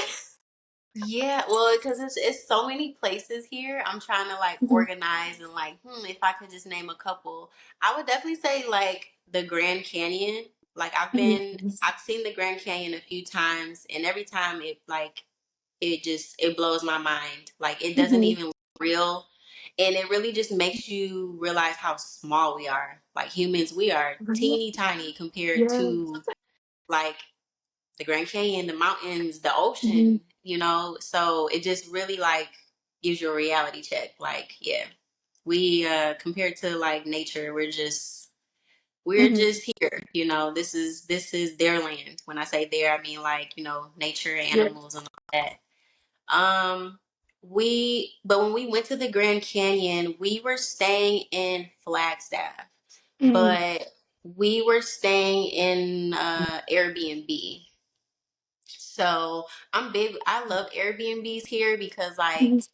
Yeah, well, because it's so many places here. I'm trying to like Mhm. organize and like, if I could just name a couple, I would definitely say like the Grand Canyon. Like Mhm. I've seen the Grand Canyon a few times, and every time it blows my mind. Like it doesn't Mhm. even look real, and it really just makes you realize how small we are. Like humans, we are teeny tiny compared Yeah. to like the Grand Canyon, the mountains, the Mhm. ocean. So it just really like gives you a reality check. Like, yeah, we compared to like nature, we're Mhm. just here. This is their land. When I say their, I mean like, nature, Yeah. animals and all that. But when we went to the Grand Canyon, we were staying in Flagstaff, Mhm. but we were staying in Airbnb. So I love Airbnbs here because Mhm. like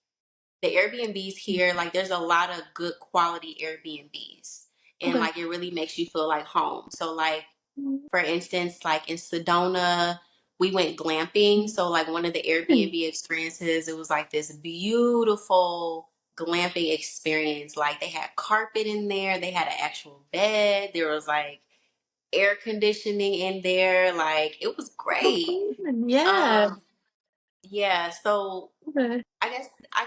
the Airbnbs here, like there's a lot of good quality Airbnbs. And Okay. like it really makes you feel like home. So like Mhm. for instance, like in Sedona, we went glamping. So like one of the Airbnb experiences, it was like this beautiful glamping experience. Like they had carpet in there, they had an actual bed, there was like air conditioning in there. Like it was Oh, great. fun. Yeah. Um, yeah, so Okay. I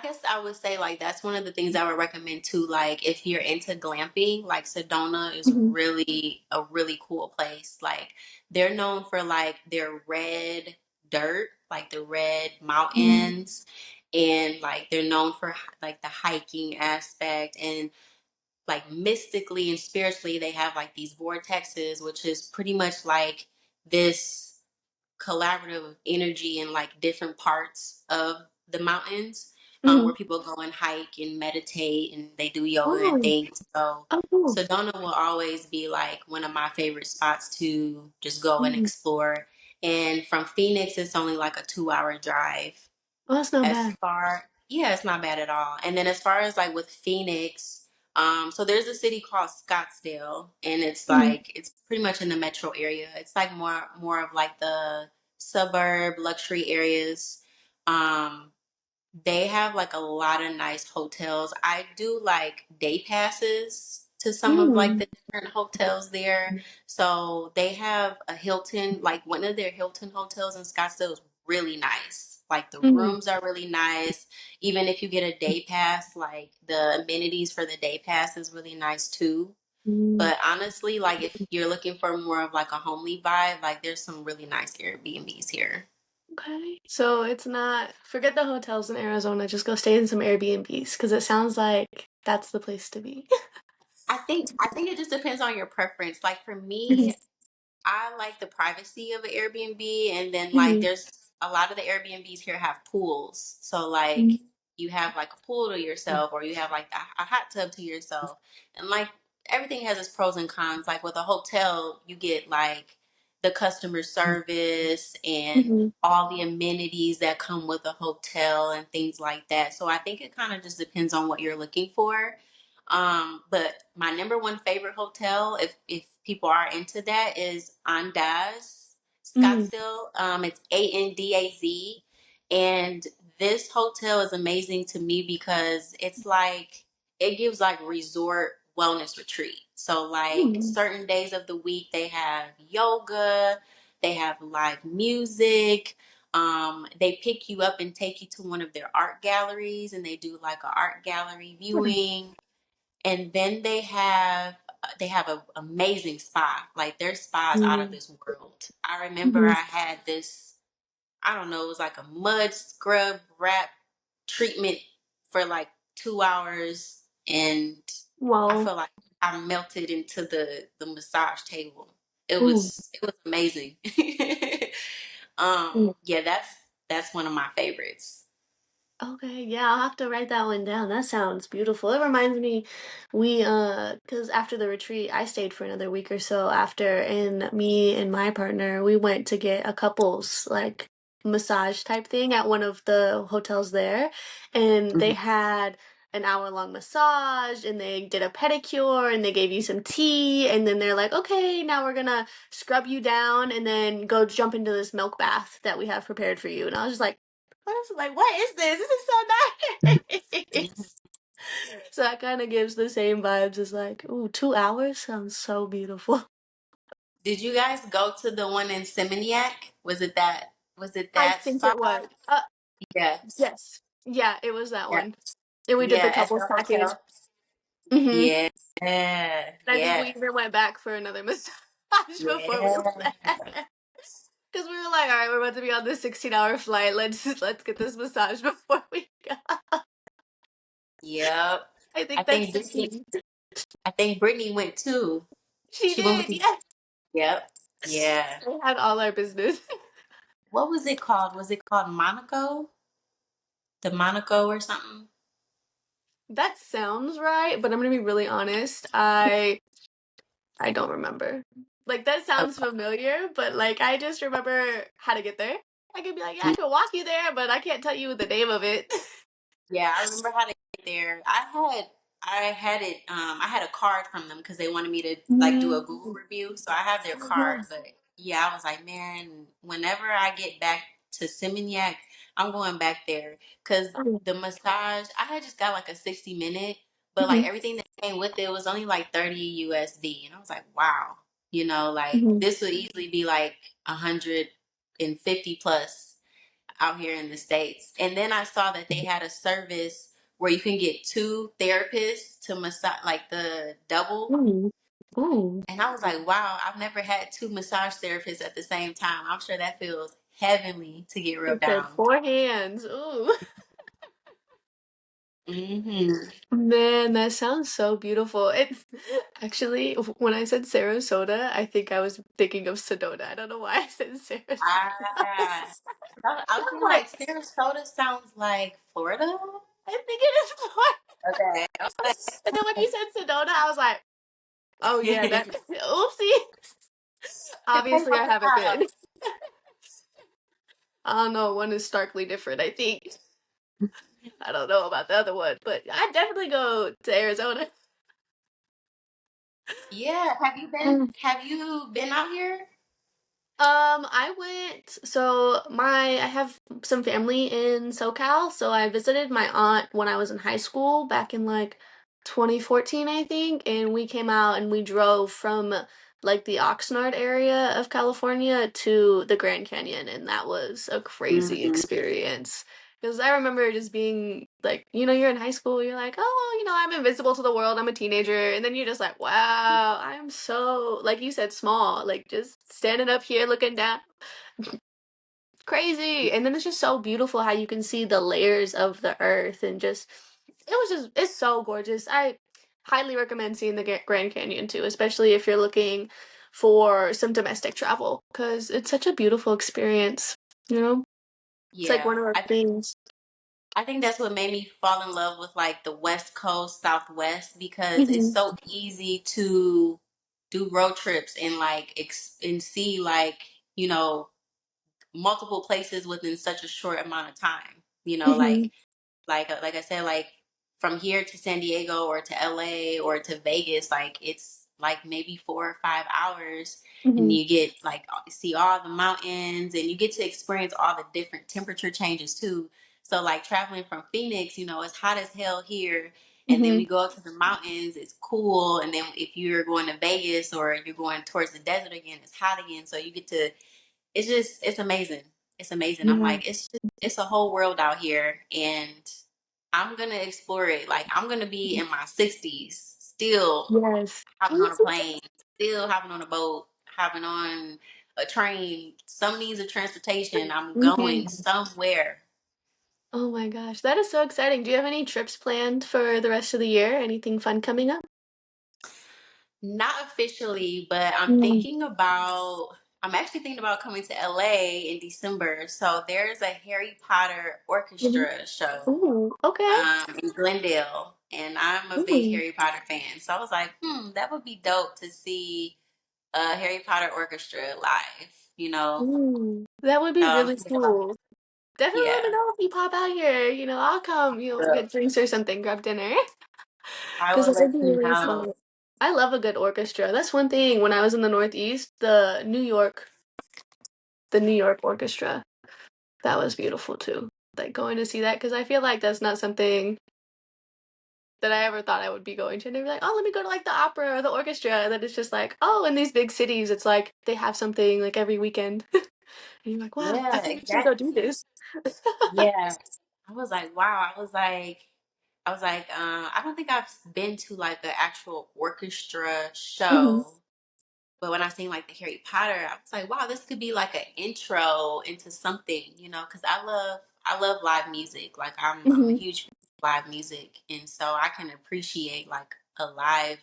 guess I would say like that's one of the things I would recommend too. Like if you're into glamping, like Sedona is Mhm. really a really cool place. Like they're known for like their red dirt, like the red Mhm. mountains, and like they're known for like the hiking aspect and like mystically and spiritually they have like these vortexes, which is pretty much like this collaborative energy in like different parts of the mountains, Mhm. where people go and hike and meditate and they do yoga and Oh. things. So Oh, cool. Sedona will always be like one of my favorite spots to just go and Mhm. explore. And from Phoenix, it's only like a 2 hour drive. Oh, that's not As bad. far, yeah, it's not bad at all. And then as far as like with Phoenix, so there's a city called Scottsdale, and Mhm. it's pretty much in the metro area. It's like more of like the suburb luxury areas. Um, they have like a lot of nice hotels. I do like day passes to some of like Mm. the different hotels there. So they have a Hilton, like one of their Hilton hotels in Scottsdale is really nice. Like the Mm. rooms are really nice. Even if you get a day pass, like the amenities for the day pass is really nice too. Mm. But honestly, like if you're looking for more of like a homely vibe, like there's some really nice Airbnbs here. Okay. So it's not, forget the hotels in Arizona, just go stay in some Airbnbs because it sounds like that's the place to be. I think it just depends on your preference. Like for Mhm. me, I like the privacy of an Airbnb, and then like Mhm. there's a lot of the Airbnbs here have pools. So like Mhm. you have like a pool to yourself, or you have like a hot tub to yourself, and like everything has its pros and cons. Like with a hotel, you get like the customer service and Mhm. all the amenities that come with a hotel and things like that. So I think it kind of just depends on what you're looking for. But my number one favorite hotel, if people are into that, is Andaz Mhm. Scottsdale. It's Andaz, and this hotel is amazing to me because it's like it gives like resort wellness retreat. So like Mhm. certain days of the week they have yoga, they have live music. They pick you up and take you to one of their art galleries, and they do like an art gallery viewing, and then they have an amazing spa. Like their spa is out of Mhm. this world. I remember Mhm. I had this, I don't know, it was like a mud scrub wrap treatment for like 2 hours, and I Wow. feel like I melted into the massage table. It Ooh. was it was amazing. Yeah, that's one of my favorites. Okay, yeah, I'll have to write that one down. That sounds beautiful. It reminds me, we because after the retreat, I stayed for another week or so after, and me and my partner, we went to get a couples like massage type thing at one of the hotels there, and they Mhm. had an hour-long massage, and they did a pedicure, and they gave you some tea, and then they're like, okay, now we're gonna scrub you down, and then go jump into this milk bath that we have prepared for you. And I was just like, I was like, what is this? This is so nice. So that kind of gives the same vibes as like, ooh, 2 hours sounds so beautiful. Did you guys go to the one in Seminyak? Was it I that think spot? it was. Yeah. Yes. Yeah, it was that Yeah. one. And we did the Yeah, at couples the package. hotel. Mm-hmm. Yeah. I think Yeah. we even went back for another massage before we left. Yeah. Because we were like, all right, we're about to be on this 16-hour flight. Let's get this massage before we go. Yep. I I think that's think the Brittany key. I think Brittany went too. She She went with did, you. yeah. Yep. Yeah. They had all our business. What was it called? Was it called Monaco? The Monaco or something? That sounds right, but I'm gonna be really honest. I don't remember. Like that sounds familiar, but like I just remember how to get there. I could be like, yeah, I Okay. could walk you there, but I can't tell you the name of it. Yeah, I remember how to get there. I had a card from them because they wanted me to like do a Google Mm. review. So I have their Oh, card, yeah. but yeah, I was like, man, whenever I get back to Seminyak, I'm going back there because Oh, the massage, I had just got like a 60 minute, but like mhm, everything that came with it was only like 30 USD. And I was like, wow, like mhm, this would easily be like 150 plus out here in the States. And then I saw that they had a service where you can get two therapists to massage, like the double. ooh, ooh. And I was like, wow, I've never had two massage therapists at the same time. I'm sure that feels heavenly to get She rubbed said down. 4 hands. Ooh. Hmm. Man, that sounds so beautiful. It actually, when I said Sarasota, I think I was thinking of Sedona. I don't know why I said Sarasota. Ah, I was I'm thinking like like, Sarasota sounds like Florida. I think it is Florida. Okay. And then when you said Sedona, I was like, oh yeah, that Depends oopsie. Obviously, on I the haven't vibe. been. I don't know. One is starkly different, I think. I don't know about the other one, but I'd definitely go to Arizona. Yeah. Have you been out here? I went, so I have some family in SoCal, so I visited my aunt when I was in high school back in like 2014, I think, and we came out and we drove from like the Oxnard area of California to the Grand Canyon, and that was a crazy Hmm. experience. Because I remember just being like, you're in high school, you're like, oh, I'm invincible to the world, I'm a teenager, and then you're just like, wow, I'm so, like you said, small, like just standing up here looking down, crazy. And then it's just so beautiful how you can see the layers of the earth and just it's so gorgeous. I highly recommend seeing the Grand Canyon too, especially if you're looking for some domestic travel because it's such a beautiful experience, you know? It's like Yeah, one of those things. I think that's what made me fall in love with like the West Coast, Southwest, because it's Hmm. so easy to do road trips and like and see like, you know, multiple places within such a short amount of time. You know, Hmm. like I said, like from here to San Diego or to LA or to Vegas, like it's like maybe 4 or 5 hours, and Hmm. you get like see all the mountains, and you get to experience all the different temperature changes too. So like traveling from Phoenix, you know, it's hot as hell here. And then Hmm. we go up to the mountains, it's cool. And then if you're going to Vegas or you're going towards the desert again, it's hot again. So you get to it's amazing. It's amazing. I'm Yeah. like, it's a whole world out here, and I'm gonna explore it. Like I'm gonna be in my 60s, still Yes. hopping on a plane, still hopping on a boat, hopping on a train, some means of transportation. I'm going Hmm. somewhere. Oh my gosh, that is so exciting. Do you have any trips planned for the rest of the year? Anything fun coming up? Not officially, but Mm. I'm actually thinking about coming to LA in December. So there's a Harry Potter orchestra show Ooh, okay. in Glendale, and I'm a big Ooh. Harry Potter fan. So I was like, that would be dope to see a Harry Potter orchestra live. You know, Ooh, that would be really thinking about cool. Definitely let me yeah. know if you pop out here. I'll come, So get drinks or something, grab dinner. I Because will that would let be you really know. fun. I love a good orchestra. That's one thing when I was in the Northeast, the New York Orchestra, that was beautiful too. Like going to see that because I feel like that's not something that I ever thought I would be going to. And they'd be like, oh, let me go to like the opera or the orchestra. And then it's just like, oh, in these big cities, it's like they have something like every weekend. And you're like, wow, I Yeah, think I should go do exactly. this. Yeah. I was like, wow. I don't think I've been to like an actual orchestra Hmm. show. But when I seen like the Harry Potter, I was like, wow, this could be like an intro into something, you know, because I love live music. Like I'm a Hmm. huge fan of live music, and so I can appreciate like a live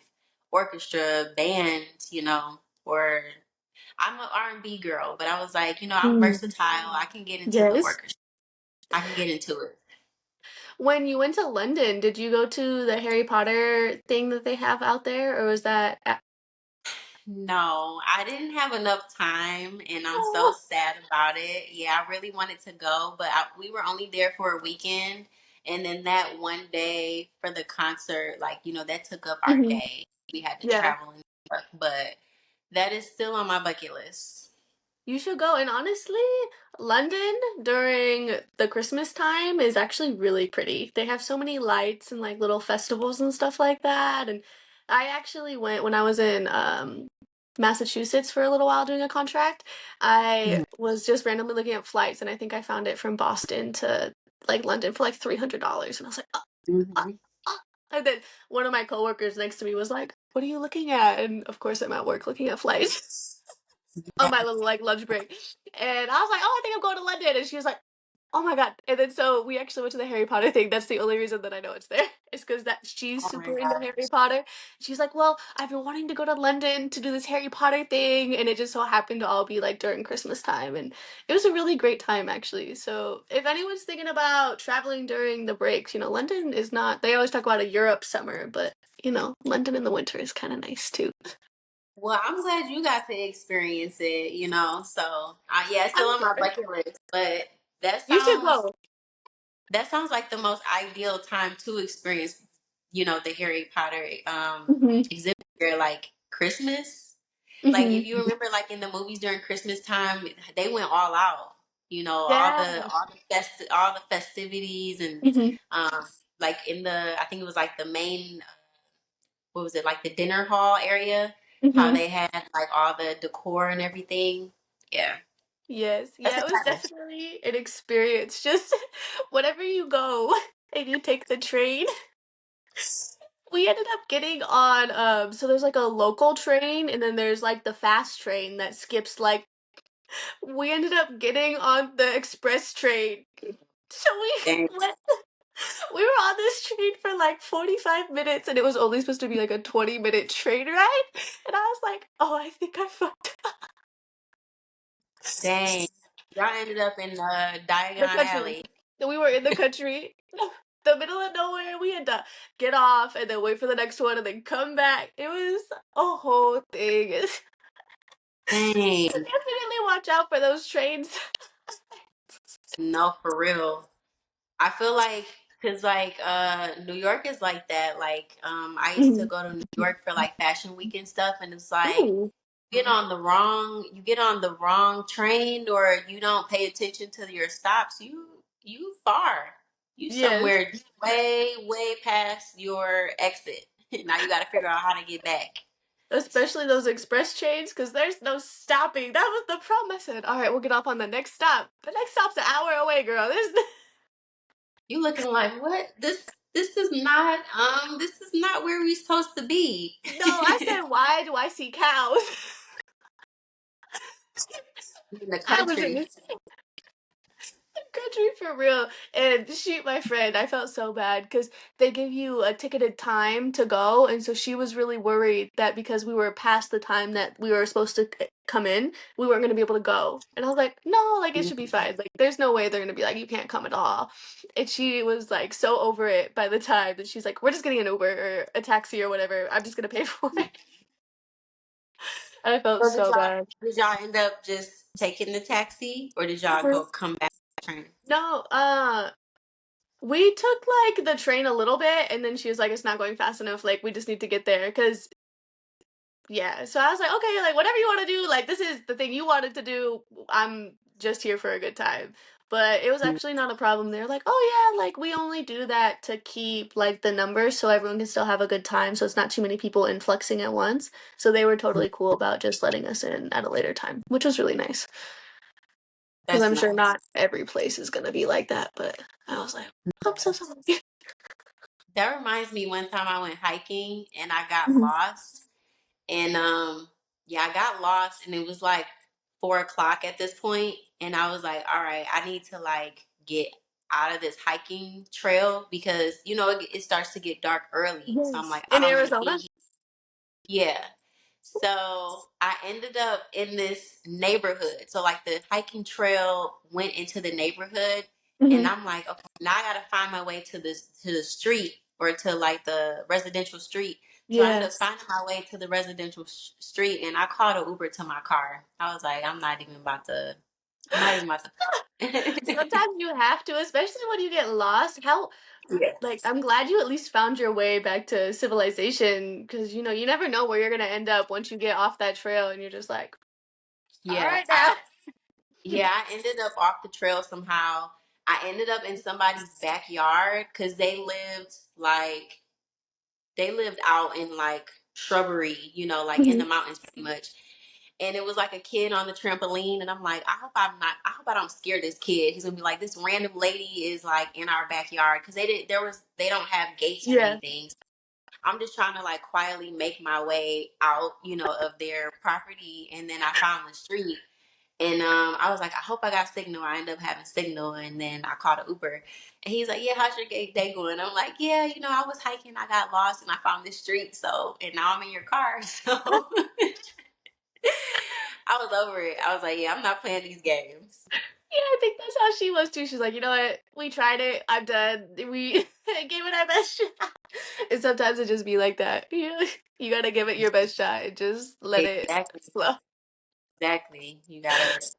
orchestra band, you know, or I'm an R&B girl, but I was like, you know, I'm Mm. versatile. I can get into the Yes. orchestra. I can get into it. When you went to London, did you go to the Harry Potter thing that they have out there, or was that No, I didn't have enough time, and I'm so oh. sad about it. Yeah, I really wanted to go, but we were only there for a weekend, and then that one day for the concert, like you know, that took up our Mhm. day. We had to Yeah. travel and stuff, but that is still on my bucket list. You should go. And honestly, London during the Christmas time is actually really pretty. They have so many lights and like little festivals and stuff like that. And I actually went when I was in Massachusetts for a little while doing a contract. I Mhm. was just randomly looking at flights and I think I found it from Boston to like London for like $300. And I was like, uh, Mhm. uh. And then one of my coworkers next to me was like, what are you looking at? And of course I'm at work looking at flights. On Yeah. my little like lunch break. And I was like, "Oh, I think I'm going to London." And she was like, "Oh my God." And then so we actually went to the Harry Potter thing. That's the only reason that I know it's there. Is because that she's Oh my super into Harry gosh. Potter. She's like, "Well, I've been wanting to go to London to do this Harry Potter thing." And it just so happened to all be like during Christmas time. And it was a really great time actually. So if anyone's thinking about traveling during the breaks, London is not, they always talk about a Europe summer, but London in the winter is kind of nice too. Well, I'm glad you got to experience it, you know. So, yeah, it's still I'm on my sorry. bucket list, but that You should sounds go. that sounds like the most ideal time to experience, you know, the Harry Potter Hmm. exhibit here, like Christmas. Like Hmm. if you remember, like in the movies during Christmas time, they went all out. You know, Yeah. all the festivities, and Hmm. um, like in the I think it was like the main. what was it, like the dinner hall area, how Hmm. they had like all the decor and everything. Yeah, Yes, that's yeah, it was exciting. definitely an experience. Just whenever you go and you take the train, we ended up getting on so there's like a local train and then there's like the fast train that skips like we ended up getting on the express train. So Dang, we went we were on this train for like 45 minutes and it was only supposed to be like a 20-minute train ride. And I was like, "Oh, I think I fucked dang. Y'all ended up in the Diagon country." Alley. We were in the country, the middle of nowhere. We had to get off and then wait for the next one and then come back. It was a whole thing. So Dang. definitely watch out for those trains. No, for real. I feel like because like New York is like that. Like I used to Mhm. go to New York for like Fashion Week and stuff, and it's like Ooh, you get on the wrong train or you don't pay attention to your stops, you far. You yes. somewhere way past your exit. Now you got to figure out how to get back. Especially those express trains, because there's no stopping. That was the problem. I said, all right, we'll get off on the next stop. The next stop's an hour away, girl. There's You looking like what? This is not where we supposed to be. no, I said, why do I see cows? In the I was in country. this country for real. And she, my friend, I felt so bad because they give you a ticketed time to go. And so she was really worried that because we were past the time that we were supposed to come in, we weren't going to be able to go. And I was like, no, like it should be fine. Like there's no way they're going to be like, you can't come at all. And she was like so over it by the time that she's like, we're just getting an Uber or a taxi or whatever. I'm just going to pay for it. And I felt So did so y'all bad. did y'all end up just taking the taxi or did y'all go come back train? No, we took like the train a little bit, and then she was like, "It's not going fast enough. Like, we just need to get there." Cause yeah, so I was like, "Okay, like whatever you want to do. Like, this is the thing you wanted to do. I'm just here for a good time." But it was actually not a problem. They're like, "Oh yeah, like we only do that to keep like the numbers so everyone can still have a good time. So it's not too many people influxing at once." So they were totally cool about just letting us in at a later time, which was really nice. Because That's I'm sure nice. not every place is gonna be like that. But I was like, "I'm so sorry." That reminds me one time I went hiking and I got lost. And yeah, I got lost and it was like 4 o'clock at this point, and I was like, all right, I need to like get out of this hiking trail because it starts to get dark early. So I'm Yes. like, I In don't want to be Arizona? here. Yeah. So I ended up in this neighborhood. So like the hiking trail went into the neighborhood, and Mhm. I'm like, okay, now I gotta find my way to the street or to like the residential street. So I ended up Yes. finding my way to the residential street, and I called an Uber to my car. I was like, I'm not even about to. Sometimes you have to, especially when you get lost. How, like, Yes. I'm glad you at least found your way back to civilization because, you never know where you're going to end up once you get off that trail and you're just like, all Yeah. right now. I ended up off the trail somehow. I ended up in somebody's backyard because they lived out in like shrubbery, like in Mhm. the mountains pretty much. And it was like a kid on the trampoline, and I'm like, I hope I don't scare this kid. He's gonna be like, this random lady is like in our backyard because they don't have gates or Yeah. anything. I'm just trying to like quietly make my way out, of their property, and then I found the street. And I was like, I hope I got signal. I ended up having signal, and then I called an Uber. And he's like, yeah, how's your day going? I'm like, yeah, I was hiking, I got lost, and I found this street. So, and now I'm in your car. So I was over it. I was like, yeah, I'm not playing these games. Yeah, I think that's how she was too. She's like, you know what? We tried it. I'm done. We gave it our best shot. And sometimes it just be like that. You gotta give it your best shot and just let it Exactly. flow. Exactly. You gotta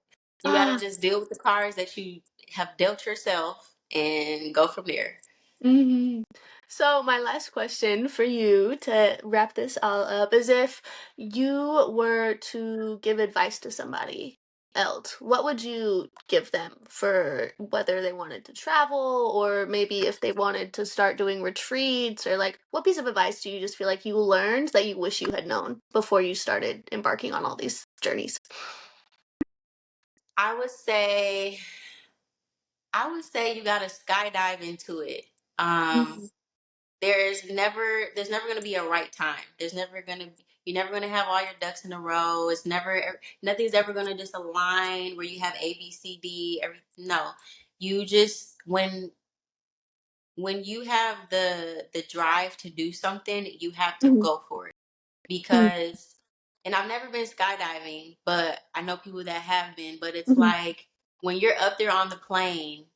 Ah. just deal with the cards that you have dealt yourself and go from there. Hmm. So my last question for you to wrap this all up is if you were to give advice to somebody, else, what would you give them for whether they wanted to travel or maybe if they wanted to start doing retreats or like what piece of advice do you just feel like you learned that you wish you had known before you started embarking on all these journeys? I would say I would say you gotta skydive into it. Um, Mhm. there's never gonna be a right time. There's never gonna be, you're never gonna have all your ducks in a row. It's never nothing's ever gonna just align where you have A B C D. No, you just when you have the drive to do something, you have to Mhm. go for it Mhm. because. And I've never been skydiving, but I know people that have been. But it's Mhm. like when you're up there on the plane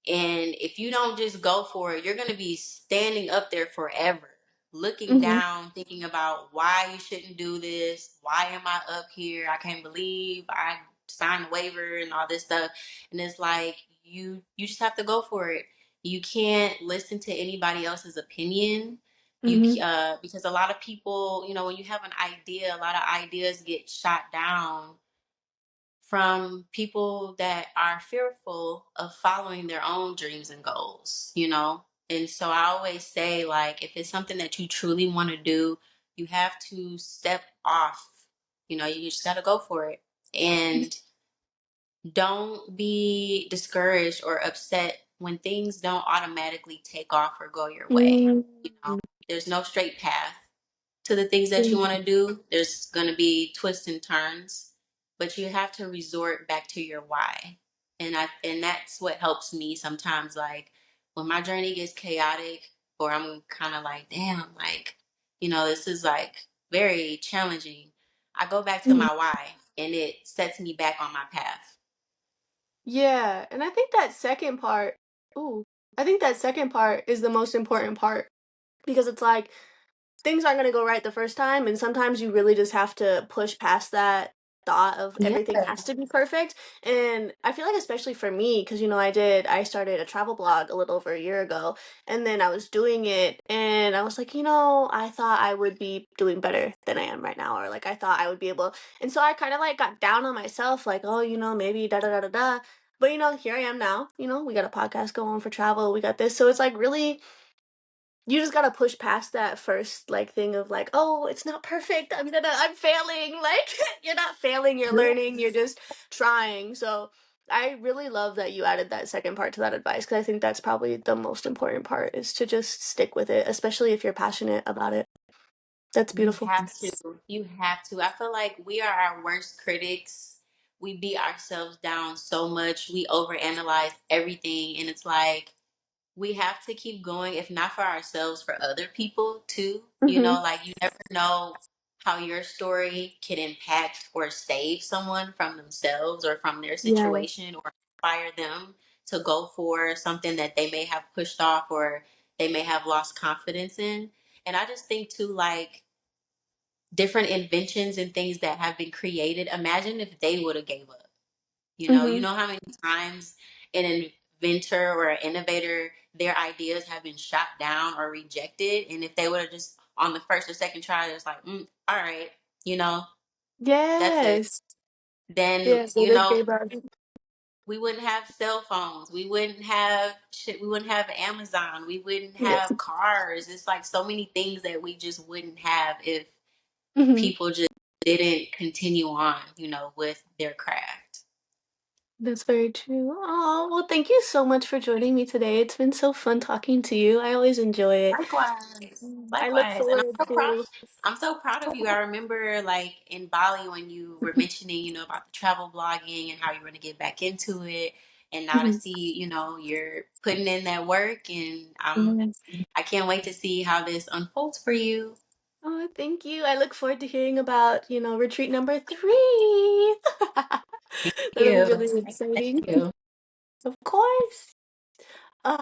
and if you don't just go for it, you're going to be standing up there forever, looking Mhm. down, thinking about why you shouldn't do this. Why am I up here? I can't believe I signed a waiver and all this stuff. And it's like you just have to go for it. You can't listen to anybody else's opinion. Mhm. Because a lot of people, when you have an idea, a lot of ideas get shot down from people that are fearful of following their own dreams and goals. And so I always say, like, if it's something that you truly want to do, you have to step off. You just got to go for it. And don't be discouraged or upset when things don't automatically take off or go your way. Mhm. There's no straight path to the things that you want to do. There's going to be twists and turns, but you have to resort back to your why. And that's what helps me sometimes, like when my journey gets chaotic or I'm kind of like, damn, like, this is like very challenging. I go back to Mhm. my why and it sets me back on my path. Yeah, and I think that second part, ooh, I think that second part is the most important part because it's like things aren't gonna go right the first time, and sometimes you really just have to push past that thought of Yeah. everything has to be perfect. And I feel like especially for me, because I started a travel blog a little over a year ago, and then I was doing it, and I was like, I thought I would be doing better than I am right now, or like I thought I would be able, and so I kind of like got down on myself, like, oh, maybe da da da da da. But here I am now. We got a podcast going for travel. We got this, so it's like really you just gotta push past that first like thing of like, oh, it's not perfect. I'm failing. Like you're not failing, you're learning, you're just trying. So I really love that you added that second part to that advice because I think that's probably the most important part is to just stick with it, especially if you're passionate about it. That's You beautiful. have to. You have to. I feel like we are our worst critics. We beat ourselves down so much. We overanalyze everything. And it's like we have to keep going, if not for ourselves, for other people too. Mm-hmm. Like you never know how your story can impact or save someone from themselves or from their Yeah. situation or inspire them to go for something that they may have pushed off or they may have lost confidence in. And I just think too, like, different inventions and things that have been created. Imagine if they would have gave up. You Mm-hmm. know how many times an inventor or an innovator, their ideas have been shot down or rejected, and if they would have just on the first or second try, it's like, all right, you know, that's it. Yes. Then Yes. They just gave up. we wouldn't have cell phones. We wouldn't have shit. We wouldn't have Amazon. We wouldn't Yeah. have cars. It's like so many things that we just wouldn't have if Mm-hmm. people just didn't continue on, with their craft. That's very true. Oh, well, thank you so much for joining me today. It's been so fun talking to you. I always enjoy it. Likewise. I look Likewise. And forward to. I'm so proud of you. I remember like in Bali when you were mentioning, about the travel blogging and how you were going to get back into it. And now to Mhm. see, you're putting in that work and Yes. I can't wait to see how this unfolds for you. Oh, thank you. I look forward to hearing about, retreat number 3. Thank That'll be you. really Thank exciting. you. Of course.